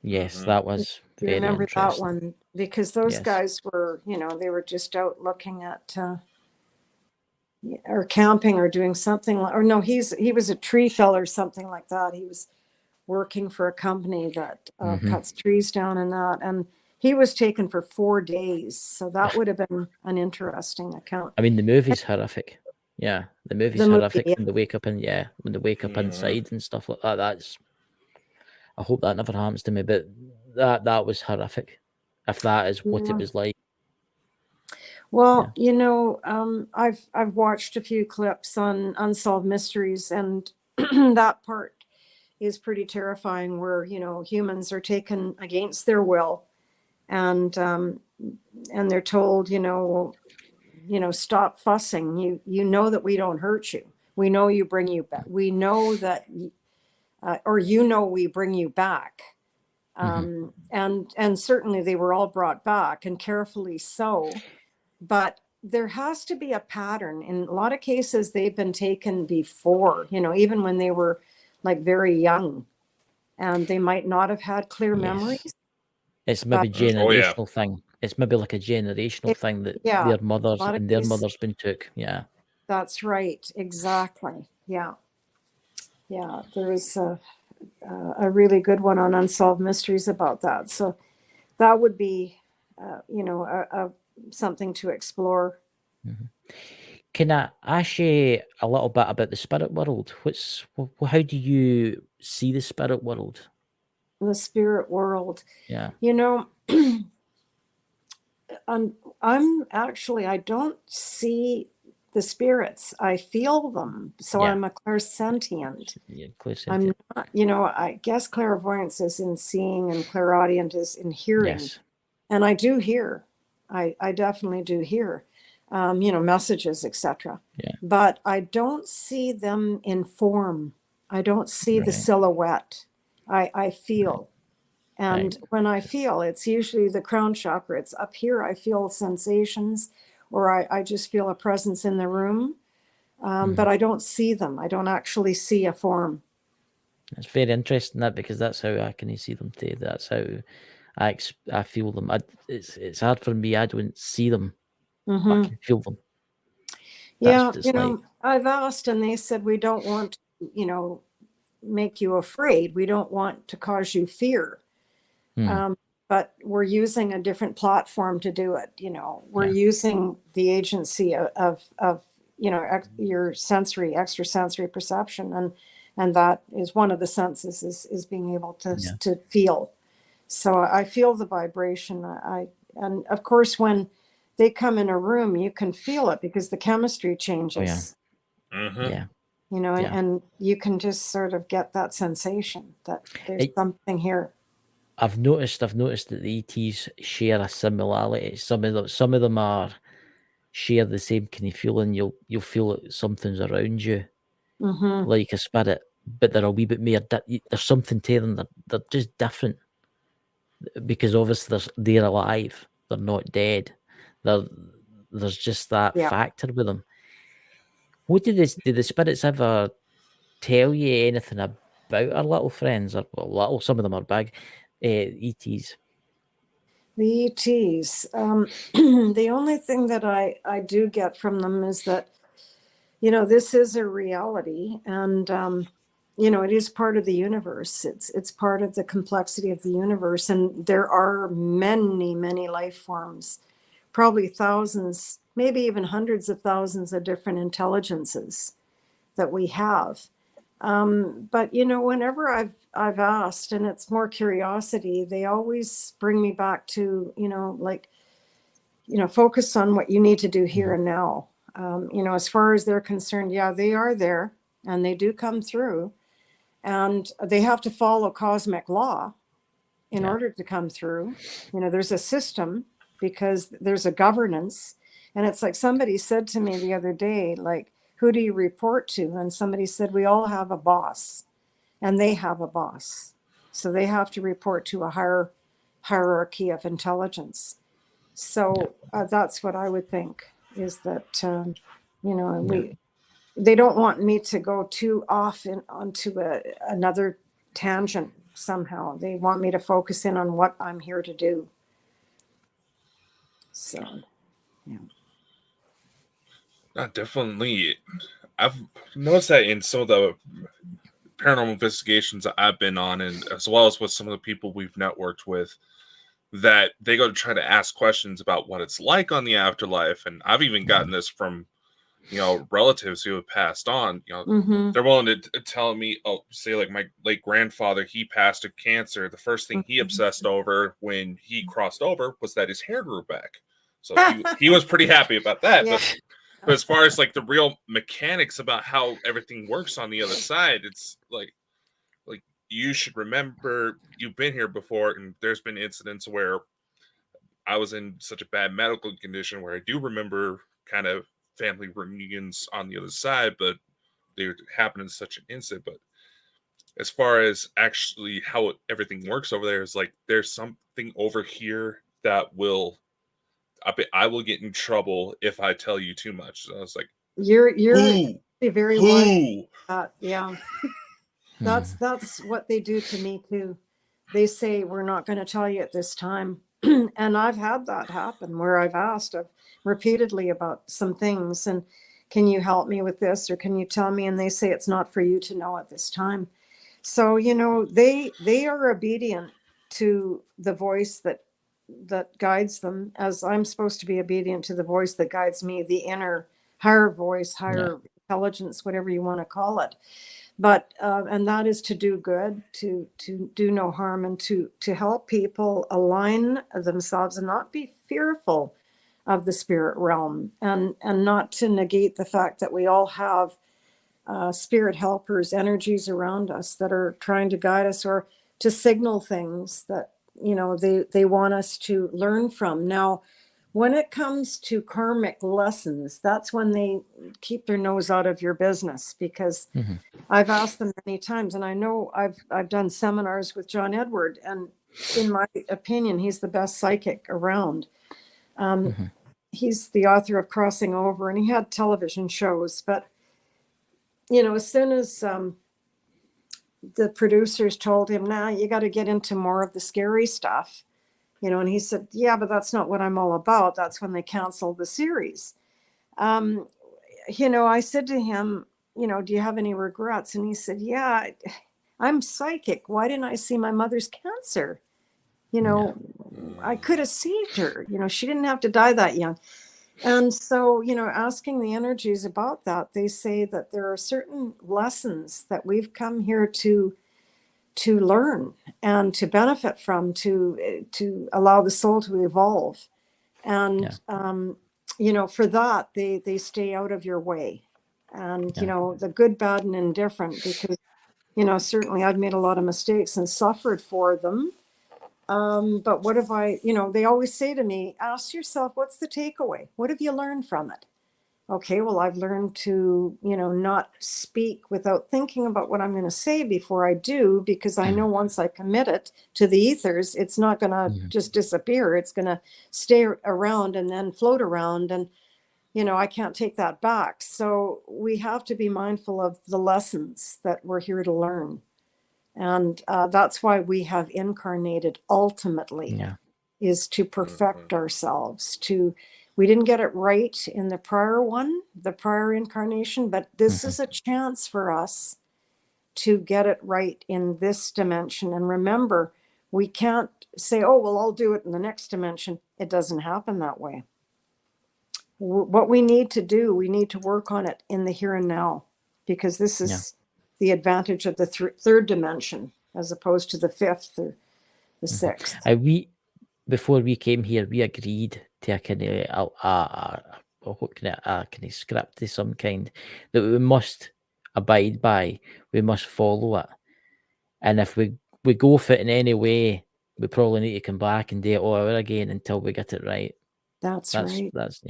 Yes, that was very remember interesting. that one, because those guys were, they were just out looking at or camping or doing something, or no, he was a tree feller or something like that. He was working for a company that cuts trees down and that, and he was taken for 4 days. So that would have been an interesting account. I mean, the movie's horrific. Yeah, the movie's horrific when they wake up inside and stuff like that. I hope that never happens to me, but that was horrific. If that is what it was like. Well, I've watched a few clips on Unsolved Mysteries, and that part is pretty terrifying, where humans are taken against their will, and they're told, stop fussing. You know that we don't hurt you. We know you bring you back. We know that, we bring you back. And certainly they were all brought back, and carefully so. But there has to be a pattern. In a lot of cases, they've been taken before, even when they were like very young, and they might not have had clear memories. It's maybe generational thing. It's maybe like a generational thing that their mothers been took. Yeah. That's right. Exactly. Yeah. Yeah. There is a really good one on Unsolved Mysteries about that. So that would be, something to explore. Can I ask you a little bit about the spirit world? How do you see the spirit world? The spirit world. Yeah. I don't see the spirits. I feel them. So I'm a clairsentient. Yeah, clairsentient. I'm not, I guess clairvoyance is in seeing, and clairaudient is in hearing. Yes. And I do hear. I definitely do hear, messages, etc. Yeah. But I don't see them in form. I don't see the silhouette. I feel. And when I feel, it's usually the crown chakra. It's up here. I feel sensations, or I just feel a presence in the room. But I don't see them. I don't actually see a form. It's very interesting, that, because that's how I can see them too. That's how I feel them. It's hard for me. I don't see them. I can feel them. I've asked, and they said, we don't want to, make you afraid. We don't want to cause you fear. But we're using a different platform to do it. We're using the agency of your extrasensory perception, and that is one of the senses, is being able to feel. So I feel the vibration. And of course, when they come in a room, you can feel it because the chemistry changes. And you can just sort of get that sensation that there's something here. I've noticed that the ETs share a similarity. Some of them share the same kind of feeling. You'll feel that something's around you, like a spirit, but they're a wee bit more. There's something to them. They're just different, because obviously they're alive. They're not dead. There's just that factor with them. What did the spirits ever tell you anything about our little friends? Or some of them are big. ETs. The ETs. The only thing that I do get from them is that, this is a reality, and it is part of the universe. It's part of the complexity of the universe, and there are many, many life forms, probably thousands, maybe even hundreds of thousands of different intelligences that we have. But whenever I've asked, and it's more curiosity, they always bring me back to, focus on what you need to do here and now. As far as they're concerned, they are there, and they do come through. and they have to follow cosmic law in order to come through. There's a system because there's a governance. And it's like somebody said to me the other day, like, who do you report to? And somebody said, we all have a boss, and they have a boss. So they have to report to a higher hierarchy of intelligence. So that's what I would think, is that, they don't want me to go too off onto another tangent somehow. They want me to focus in on what I'm here to do. So, yeah. Definitely. I've noticed that in some of the paranormal investigations that I've been on, and as well as with some of the people we've networked with, that they go to try to ask questions about what it's like on the afterlife. And I've even gotten this from, relatives who have passed on. They're willing to tell me, say like my late grandfather, he passed of cancer. The first thing he obsessed over when he crossed over was that his hair grew back. So he was pretty happy about that. Yeah. But as far as like the real mechanics about how everything works on the other side, it's like you should remember you've been here before, and there's been incidents where I was in such a bad medical condition where I do remember kind of family reunions on the other side, but they happen in such an instant. But as far as actually how everything works over there, is like there's something over here that I will get in trouble if I tell you too much. So I was like, you're very wise. Yeah. That's what they do to me too. They say, we're not going to tell you at this time. And I've had that happen where I've asked repeatedly about some things, and can you help me with this, or can you tell me? And they say, it's not for you to know at this time. So, they are obedient to the voice that guides them, as I'm supposed to be obedient to the voice that guides me, the inner higher voice, higher intelligence, whatever you want to call it. But and that is to do good, to do no harm, and to help people align themselves and not be fearful of the spirit realm, and not to negate the fact that we all have spirit helpers, energies around us that are trying to guide us or to signal things that they want us to learn from. Now, when it comes to karmic lessons, that's when they keep their nose out of your business, because I've asked them many times, and I know I've done seminars with John Edward, and in my opinion, he's the best psychic around. He's the author of Crossing Over, and he had television shows. But, as soon as the producers told him, nah, you got to get into more of the scary stuff, and he said, yeah, but that's not what I'm all about. That's when they canceled the series. I said to him, do you have any regrets? And he said, yeah, I'm psychic. Why didn't I see my mother's cancer? I could have saved her. She didn't have to die that young. And so, asking the energies about that, they say that there are certain lessons that we've come here to learn and to benefit from, to allow the soul to evolve. And, for that, they stay out of your way. And, the good, bad, and indifferent, because, certainly I've made a lot of mistakes and suffered for them. But what have they always say to me, ask yourself, what's the takeaway? What have you learned from it? Okay, well, I've learned to, not speak without thinking about what I'm going to say before I do, because I know once I commit it to the ethers, it's not going to just disappear. It's going to stay around and then float around. And, I can't take that back. So we have to be mindful of the lessons that we're here to learn. And that's why we have incarnated ultimately, is to perfect ourselves. We didn't get it right in the prior incarnation, but this is a chance for us to get it right in this dimension. And remember, we can't say, oh, well, I'll do it in the next dimension. It doesn't happen that way. What we need to do, we need to work on it in the here and now, because this is the advantage of the third dimension as opposed to the fifth or the sixth. Before we came here, we agreed to a kind of script of some kind that we must abide by. We must follow it. And if we go for it in any way, we probably need to come back and do it all over again until we get it right. That's right. That's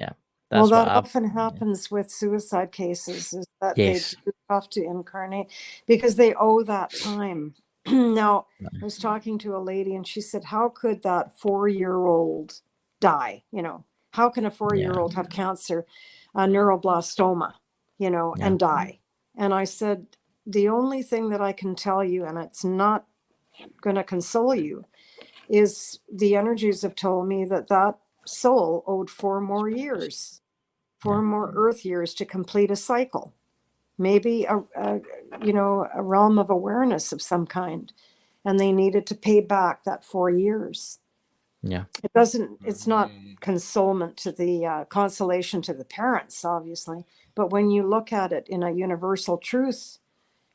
Well, what that often happens with suicide cases, is that they do have to incarnate because they owe that time. Now, I was talking to a lady and she said, how could that 4-year-old die? You know, how can a 4-year-old have cancer, a neuroblastoma, you know, and die? And I said, the only thing that I can tell you, and it's not going to console you, is the energies have told me that that soul owed 4 more years. 4 more earth years to complete a cycle, maybe a realm of awareness of some kind, and they needed to pay back that 4 years. It's not consolation to the consolation to the parents, obviously, but when you look at it in a universal truth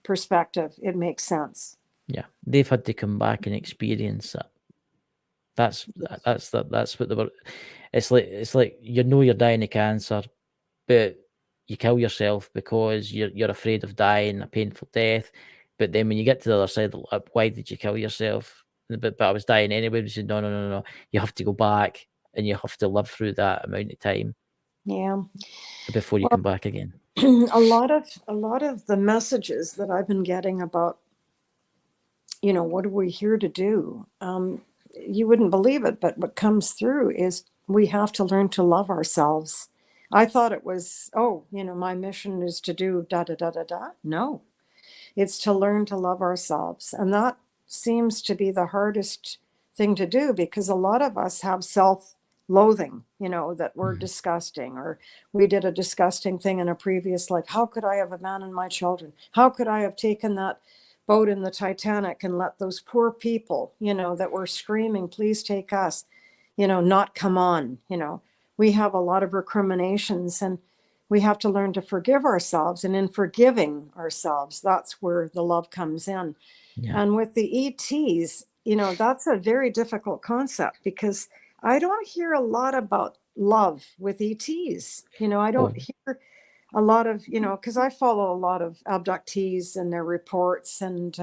perspective, it makes sense. They've had to come back and experience it. That's what they were. It's like you're dying of cancer, but you kill yourself because you're afraid of dying a painful death. But then when you get to the other side, why did you kill yourself? But I was dying anyway. We said, no. You have to go back and you have to live through that amount of time. Before you come back again. A lot of the messages that I've been getting about, you know, what are we here to do? You wouldn't believe it, but what comes through is we have to learn to love ourselves. I thought it was, my mission is to do da da da da da. No, it's to learn to love ourselves. And that seems to be the hardest thing to do because a lot of us have self-loathing, you know, that we're disgusting, or we did a disgusting thing in a previous life. How could I have abandoned my children? How could I have taken that boat in the Titanic and let those poor people, you know, that were screaming, please take us, you know, not come on, you know. We have a lot of recriminations and we have to learn to forgive ourselves. And in forgiving ourselves, that's where the love comes in. And with the ETs, you know, that's a very difficult concept because I don't hear a lot about love with ETs. You know, I don't hear a lot of, you know, because I follow a lot of abductees and their reports. And,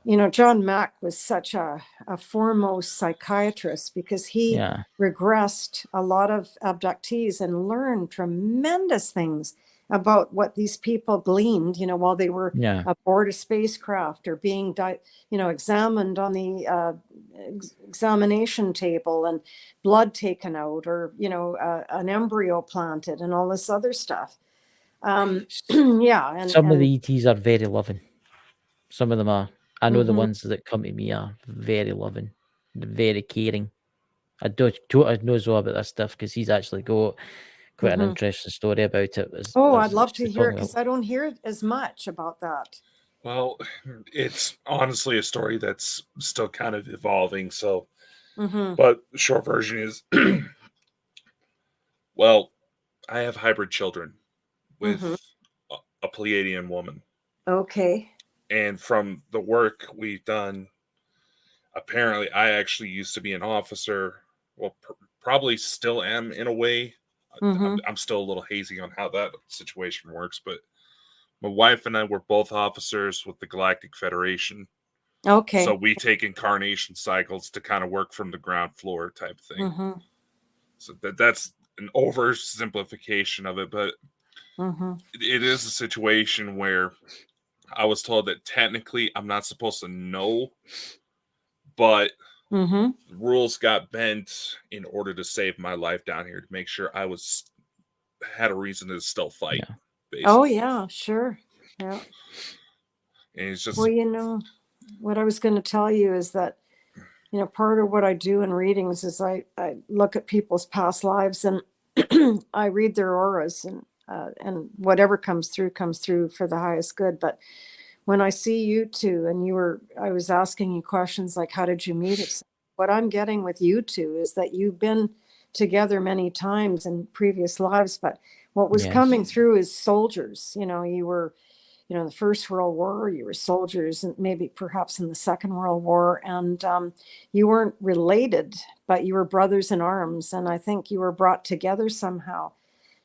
you know, John Mack was such a foremost psychiatrist because he regressed a lot of abductees and learned tremendous things about what these people gleaned, you know, while they were aboard a spacecraft or being, examined on the examination table and blood taken out, or, you know, an embryo planted and all this other stuff. And some of the ETs are very loving. Some of them are. I know the ones that come to me are very loving, very caring. I don't know as well about this stuff because he's actually got quite an interesting story about it. I'd love to hear it because I don't hear as much about that. Well, it's honestly a story that's still kind of evolving. So, but the short version is, well, I have hybrid children with a Pleiadian woman. Okay. And from the work we've done, apparently I actually used to be an officer. Well, probably still am in a way. I'm still a little hazy on how that situation works, but my wife and I were both officers with the Galactic Federation. Okay. So we take incarnation cycles to kind of work from the ground floor type thing. So that's an oversimplification of it, but it is a situation where I was told that technically I'm not supposed to know, but the rules got bent in order to save my life down here, to make sure I had a reason to still fight. Basically. Oh yeah, sure. Yeah. And it's just, well, you know, what I was going to tell you is that, you know, part of what I do in readings is I look at people's past lives and I read their auras, and whatever comes through for the highest good. But when I see you two, and I was asking you questions like, how did you meet? What I'm getting with you two is that you've been together many times in previous lives, but what was coming through is soldiers. You know, you were, you know, the First World War, you were soldiers, and maybe perhaps in the Second World War, and you weren't related, but you were brothers in arms. And I think you were brought together somehow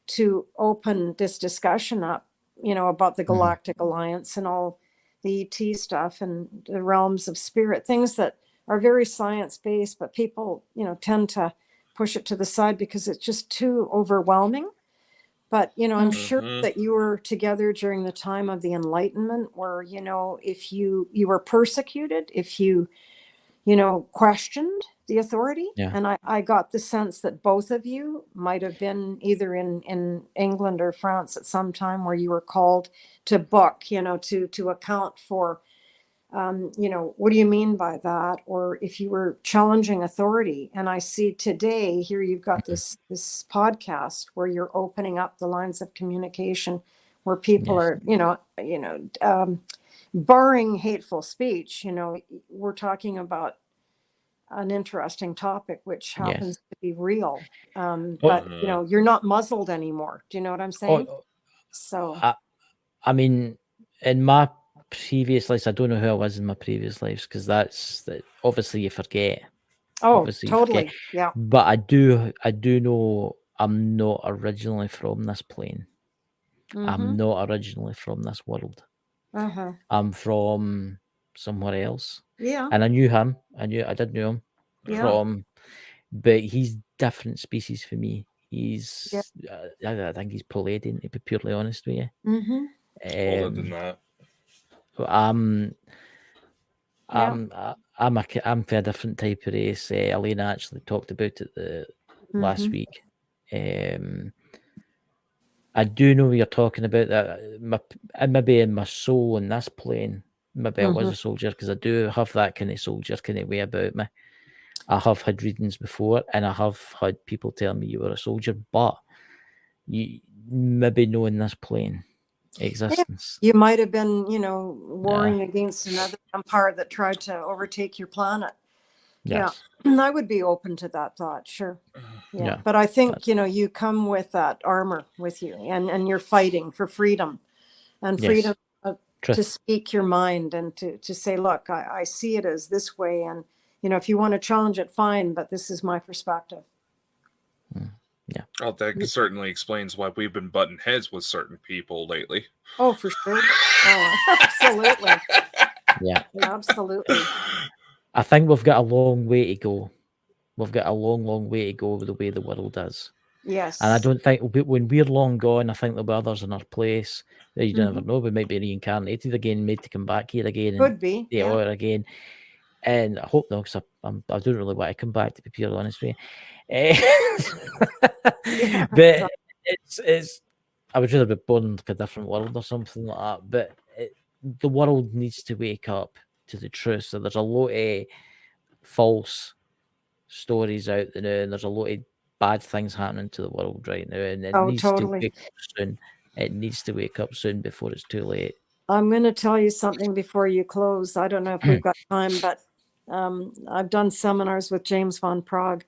to open this discussion up, you know, about the Galactic Alliance and all the ET stuff and the realms of spirit, things that are very science-based, but people, tend to push it to the side because it's just too overwhelming. But, I'm sure that you were together during the time of the Enlightenment where, if you were persecuted, if you questioned the authority. Yeah. And I got the sense that both of you might have been either in England or France at some time where you were called to book, to account for, what do you mean by that? Or if you were challenging authority. And I see today here you've got this podcast where you're opening up the lines of communication where people are, barring hateful speech, we're talking about an interesting topic, which happens to be real. But, you're not muzzled anymore. Do you know what I'm saying? So, I mean, in my previous lives, I don't know who I was in my previous lives because that's obviously you forget. Oh, totally. Yeah. But I do know I'm not originally from this plane. I'm not originally from this world. I'm from somewhere else. Yeah. And I knew him. I did know him from, but he's different species for me. He's, I think he's Palladian, to be purely honest with you. Older than that. I'm for a different type of race. Elena actually talked about it last week. I do know what you're talking about. That maybe in my soul in this plane, maybe I was a soldier because I do have that kind of soldier kind of way about me. I have had readings before, and I have had people tell me you were a soldier, but you maybe know in this plane existence. You might have been, warring against another empire that tried to overtake your planet. Yes. Yeah, I would be open to that thought. Sure. Yeah. But I think, you come with that armor with you and you're fighting for freedom and freedom to speak your mind and to say, look, I see it as this way. And, if you want to challenge it, fine. But this is my perspective. Yeah. Well, that certainly explains why we've been butting heads with certain people lately. Oh, for sure. Oh, absolutely. Yeah. Absolutely. I think we've got a long way to go. We've got a long, long way to go with the way the world is. Yes. And I don't think when we're long gone, I think there'll be others in our place. You never know. We might be reincarnated again, made to come back here again. Could be. Or again. And I hope not, because I don't really want to come back, to be purely honest with you. But it's I would rather be born in like a different world or something like that. But the world needs to wake up to the truth. So there's a lot of false stories out there now, and there's a lot of bad things happening to the world right now, and it needs to wake up soon. It needs to wake up soon before it's too late. I'm going to tell you something before you close. I don't know if we've got time, but I've done seminars with James von Prague,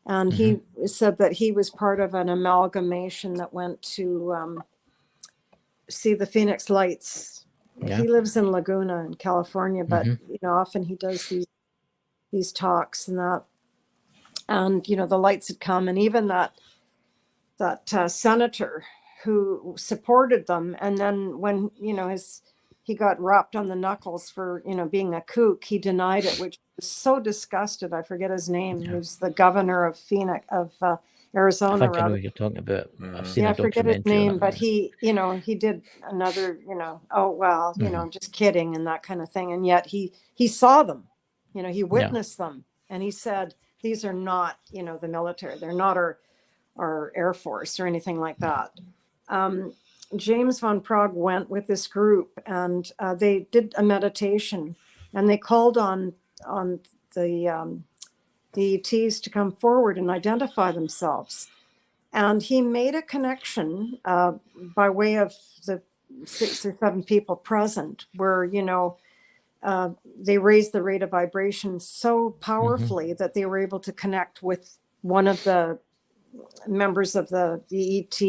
and he said that he was part of an amalgamation that went to see the Phoenix Lights. Yeah. He lives in Laguna in California, but often he does these talks and that. And the lights had come, and even that senator who supported them, and then when he got rapped on the knuckles for being a kook, he denied it, which was so disgusted. I forget his name. He was the governor of Phoenix of Arizona. I think I know what you're talking about. I've seen I forget his name, but he did another just kidding and that kind of thing, and yet he saw them, he witnessed them, and he said, these are not the military. They're not our Air Force or anything like that. James von Prague went with this group, and they did a meditation, and they called on the ETs to come forward and identify themselves. And he made a connection by way of the 6 or 7 people present, where they raised the rate of vibration so powerfully that they were able to connect with one of the members of the ET,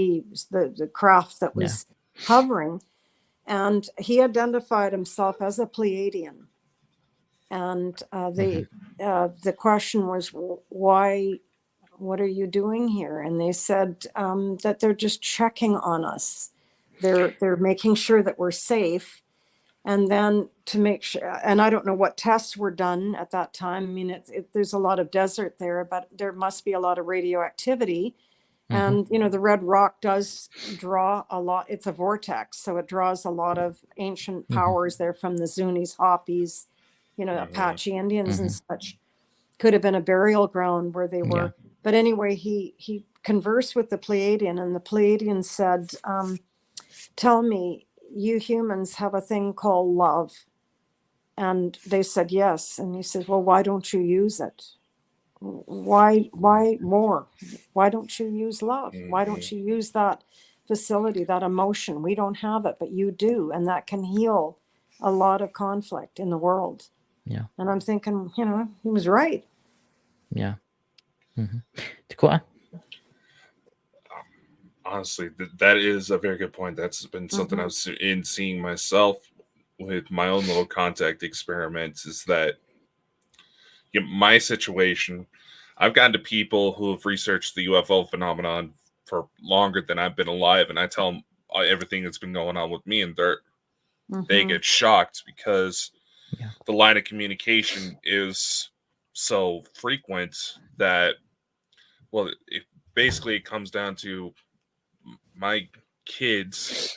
the craft that was hovering, and he identified himself as a Pleiadian. And the question was, why? What are you doing here? And they said that they're just checking on us. They're making sure that we're safe. And then to make sure, and I don't know what tests were done at that time. I mean, there's a lot of desert there, but there must be a lot of radioactivity. And, the red rock does draw a lot. It's a vortex. So it draws a lot of ancient powers there from the Zunis, Hopis, Apache Indians and such. Could have been a burial ground where they were. Yeah. But anyway, he conversed with the Pleiadian, and the Pleiadian said, tell me, you humans have a thing called love. And they said, yes. And he said, well, why don't you use it? Why more? Why don't you use love? Why don't you use that facility, that emotion? We don't have it, but you do. And that can heal a lot of conflict in the world. Yeah. And I'm thinking, he was right. Yeah. Dakota? Honestly, that is a very good point. That's been something I've been seeing myself with my own little contact experiments, is that my situation, I've gotten to people who have researched the UFO phenomenon for longer than I've been alive, and I tell them everything that's been going on with me, and they get shocked because the line of communication is so frequent that, well, it comes down to my kids.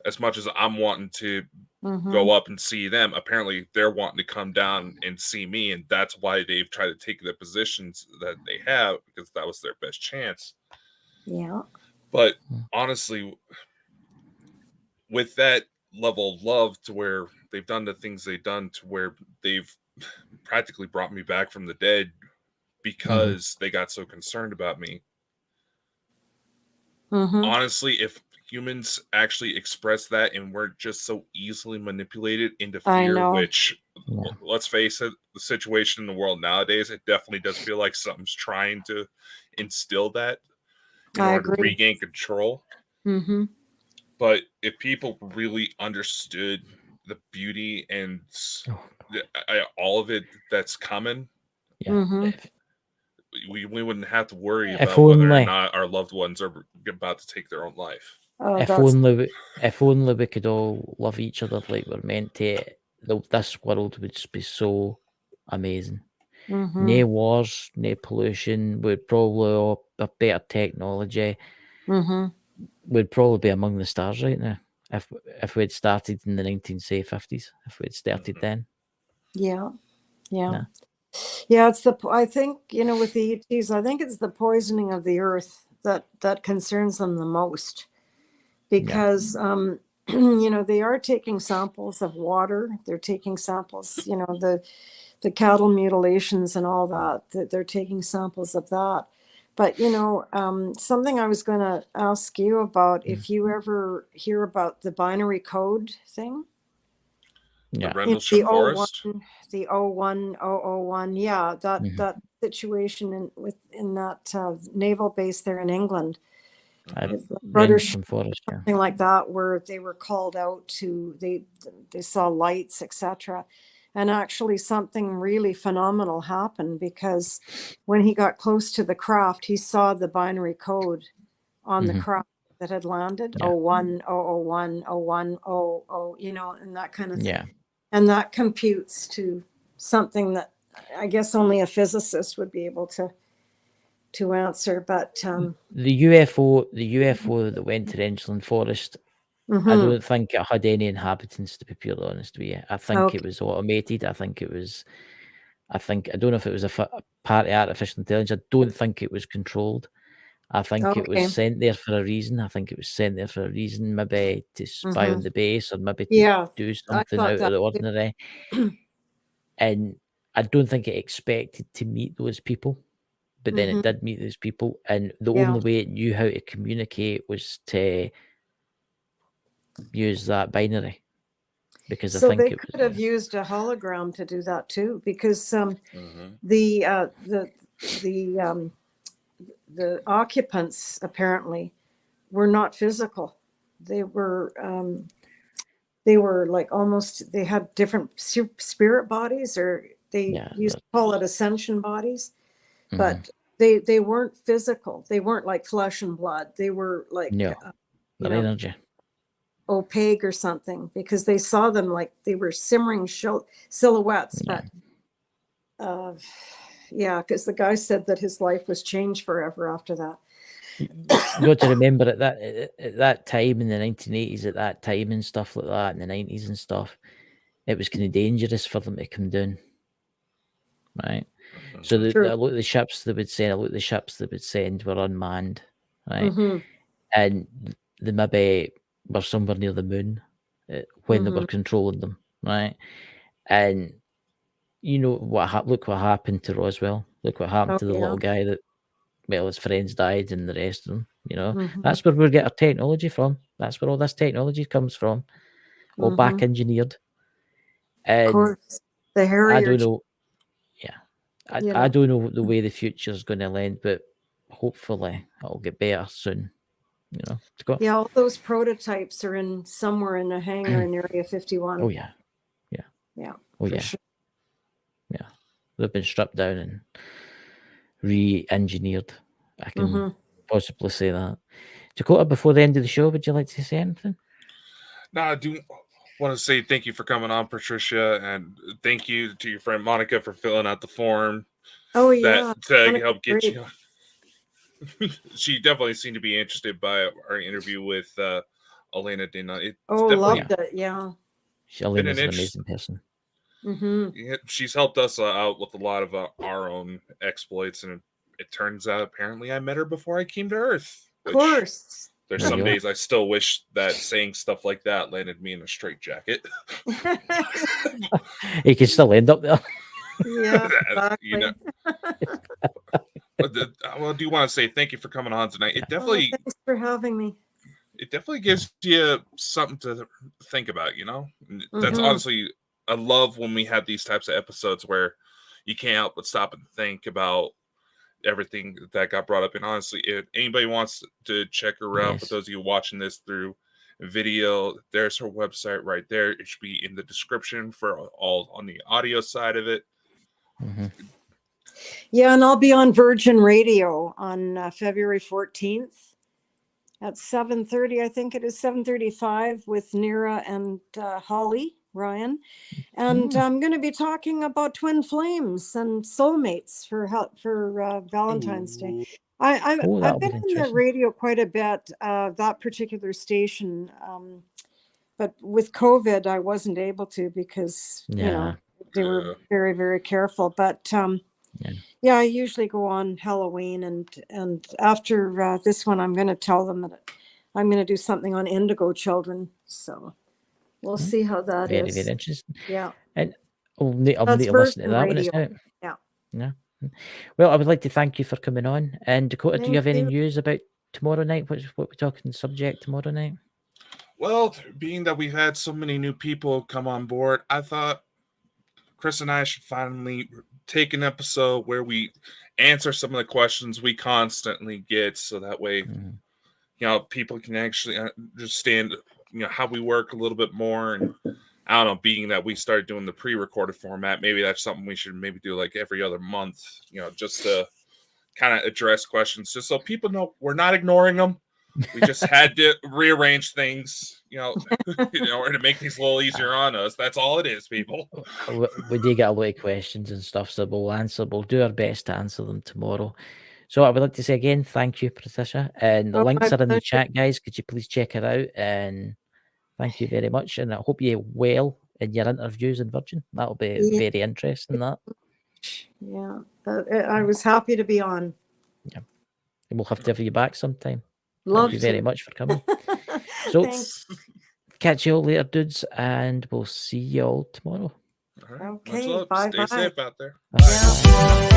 As much as I'm wanting to go up and see them, apparently they're wanting to come down and see me, and that's why they've tried to take the positions that they have, because that was their best chance. Yeah. But honestly, with that level of love, to where they've done the things they've done, to where they've practically brought me back from the dead because they got so concerned about me. Honestly, if humans actually express that and weren't just so easily manipulated into fear, which, let's face it, the situation in the world nowadays, it definitely does feel like something's trying to instill that in order to regain control. But if people really understood the beauty and all of it that's coming, we wouldn't have to worry about whether or not our loved ones are about to take their own life. If only we could all love each other like we're meant to, this world would be so amazing. No wars, no pollution. We'd probably all have better technology. We'd probably be among the stars right now if we'd started in the 1950s. If we'd started then. Yeah. It's I think, with the ETs, I think it's the poisoning of the earth that concerns them the most, because they are taking samples of water. They're taking samples, the cattle mutilations and all that they're taking samples of that. But something I was going to ask you about, if you ever hear about the binary code thing. The Rendlesham Forest? The 01001, that situation in that naval base there in England. Rendlesham Forest, something like that, where they were called out to, they saw lights, etc. And actually something really phenomenal happened, because when he got close to the craft, he saw the binary code on the craft that had landed, 01001, 01000, and that kind of thing. Yeah. And that computes to something that I guess only a physicist would be able to answer. But the UFO that went to Rendlesham Forest, I don't think it had any inhabitants, to be purely honest with you. I think it was automated. I don't know if it was a part of artificial intelligence. I don't think it was controlled. I think it was sent there for a reason. Maybe to spy on the base, or maybe to do something out of the ordinary. And I don't think it expected to meet those people, but then it did meet those people. And the only way it knew how to communicate was to use that binary. Because I think they could have used a hologram to do that too, because the occupants apparently were not physical. They were like almost, they had different spirit bodies, or they used to call it ascension bodies, but they weren't physical. They weren't like flesh and blood. They were like energy. opaque or something, because they saw them like they were simmering silhouettes. Yeah. But yeah, because the guy said that his life was changed forever after that. You got to remember at that time in the 1980s, at that time and stuff like that, in the 90s and stuff, it was kind of dangerous for them to come down, right? So a lot of the ships they would send were unmanned, right? And they maybe were somewhere near the moon when they were controlling them, right? And you know look what happened to Roswell. Look what happened to the little guy that, well, his friends died and the rest of them. You know, that's where we get our technology from. That's where all this technology comes from, all back engineered. And of course, the Harrier. I don't know. Yeah, I don't know the way the future is going to land, but hopefully it'll get better soon. You know, yeah, all those prototypes are somewhere in a hangar in Area 51. Oh yeah. Oh yeah. Sure. Yeah, they've been stripped down and re-engineered. I can possibly say that. Dakota, before the end of the show, would you like to say anything? No, I do want to say thank you for coming on, Patricia, and thank you to your friend Monica for filling out the form. Oh yeah, to help get you. She definitely seemed to be interested by our interview with Elena Dina. Loved it. Yeah, Elena's an amazing person. She's helped us out with a lot of our own exploits, and it turns out apparently I met her before I came to Earth. Of course. There's some days I still wish that saying stuff like that landed me in a straitjacket. You can still end up there. Yeah, exactly. You know. I do want to say thank you for coming on tonight. It definitely thanks for having me. It definitely gives you something to think about, you know? That's honestly, I love when we have these types of episodes where you can't help but stop and think about everything that got brought up. And honestly, if anybody wants to check her out, for those of you watching this through video, there's her website right there. It should be in the description for all on the audio side of it. Yeah, and I'll be on Virgin Radio on February 14th at 7:30. I think it is 7:35 with Nira and Holly Ryan, and I'm going to be talking about twin flames and soulmates for Valentine's Day. I've been in the radio quite a bit, that particular station, but with COVID, I wasn't able to because you know they were very, very careful. But I usually go on Halloween, and after this one, I'm going to tell them that I'm going to do something on indigo children. So we'll see how that is. Very interesting. Yeah. And I'll need to listen to that when it's out. Yeah. Well, I would like to thank you for coming on. And Dakota, do you have any news about tomorrow night? What we're talking subject tomorrow night? Well, being that we've had so many new people come on board, I thought Chris and I should finally take an episode where we answer some of the questions we constantly get, so that way, you know, people can actually understand, you know, how we work a little bit more. And I don't know, being that we started doing the pre-recorded format, maybe that's something we should maybe do like every other month, you know, just to kind of address questions, just so people know we're not ignoring them. We just had to rearrange things, you know, in order to make things a little easier on us. That's all it is, people. We do get a lot of questions and stuff, so we'll do our best to answer them tomorrow. So I would like to say again, thank you, Patricia. And the links are in the chat, guys. Could you please check it out? And thank you very much. And I hope you're well in your interviews in Virgin. That'll be very interesting, that. Yeah, I was happy to be on. Yeah. And we'll have to have you back sometime. Thank you very much for coming. So, catch you all later, dudes, and we'll see you all tomorrow. All right. Okay, bye. Stay safe out there. Bye. Yeah.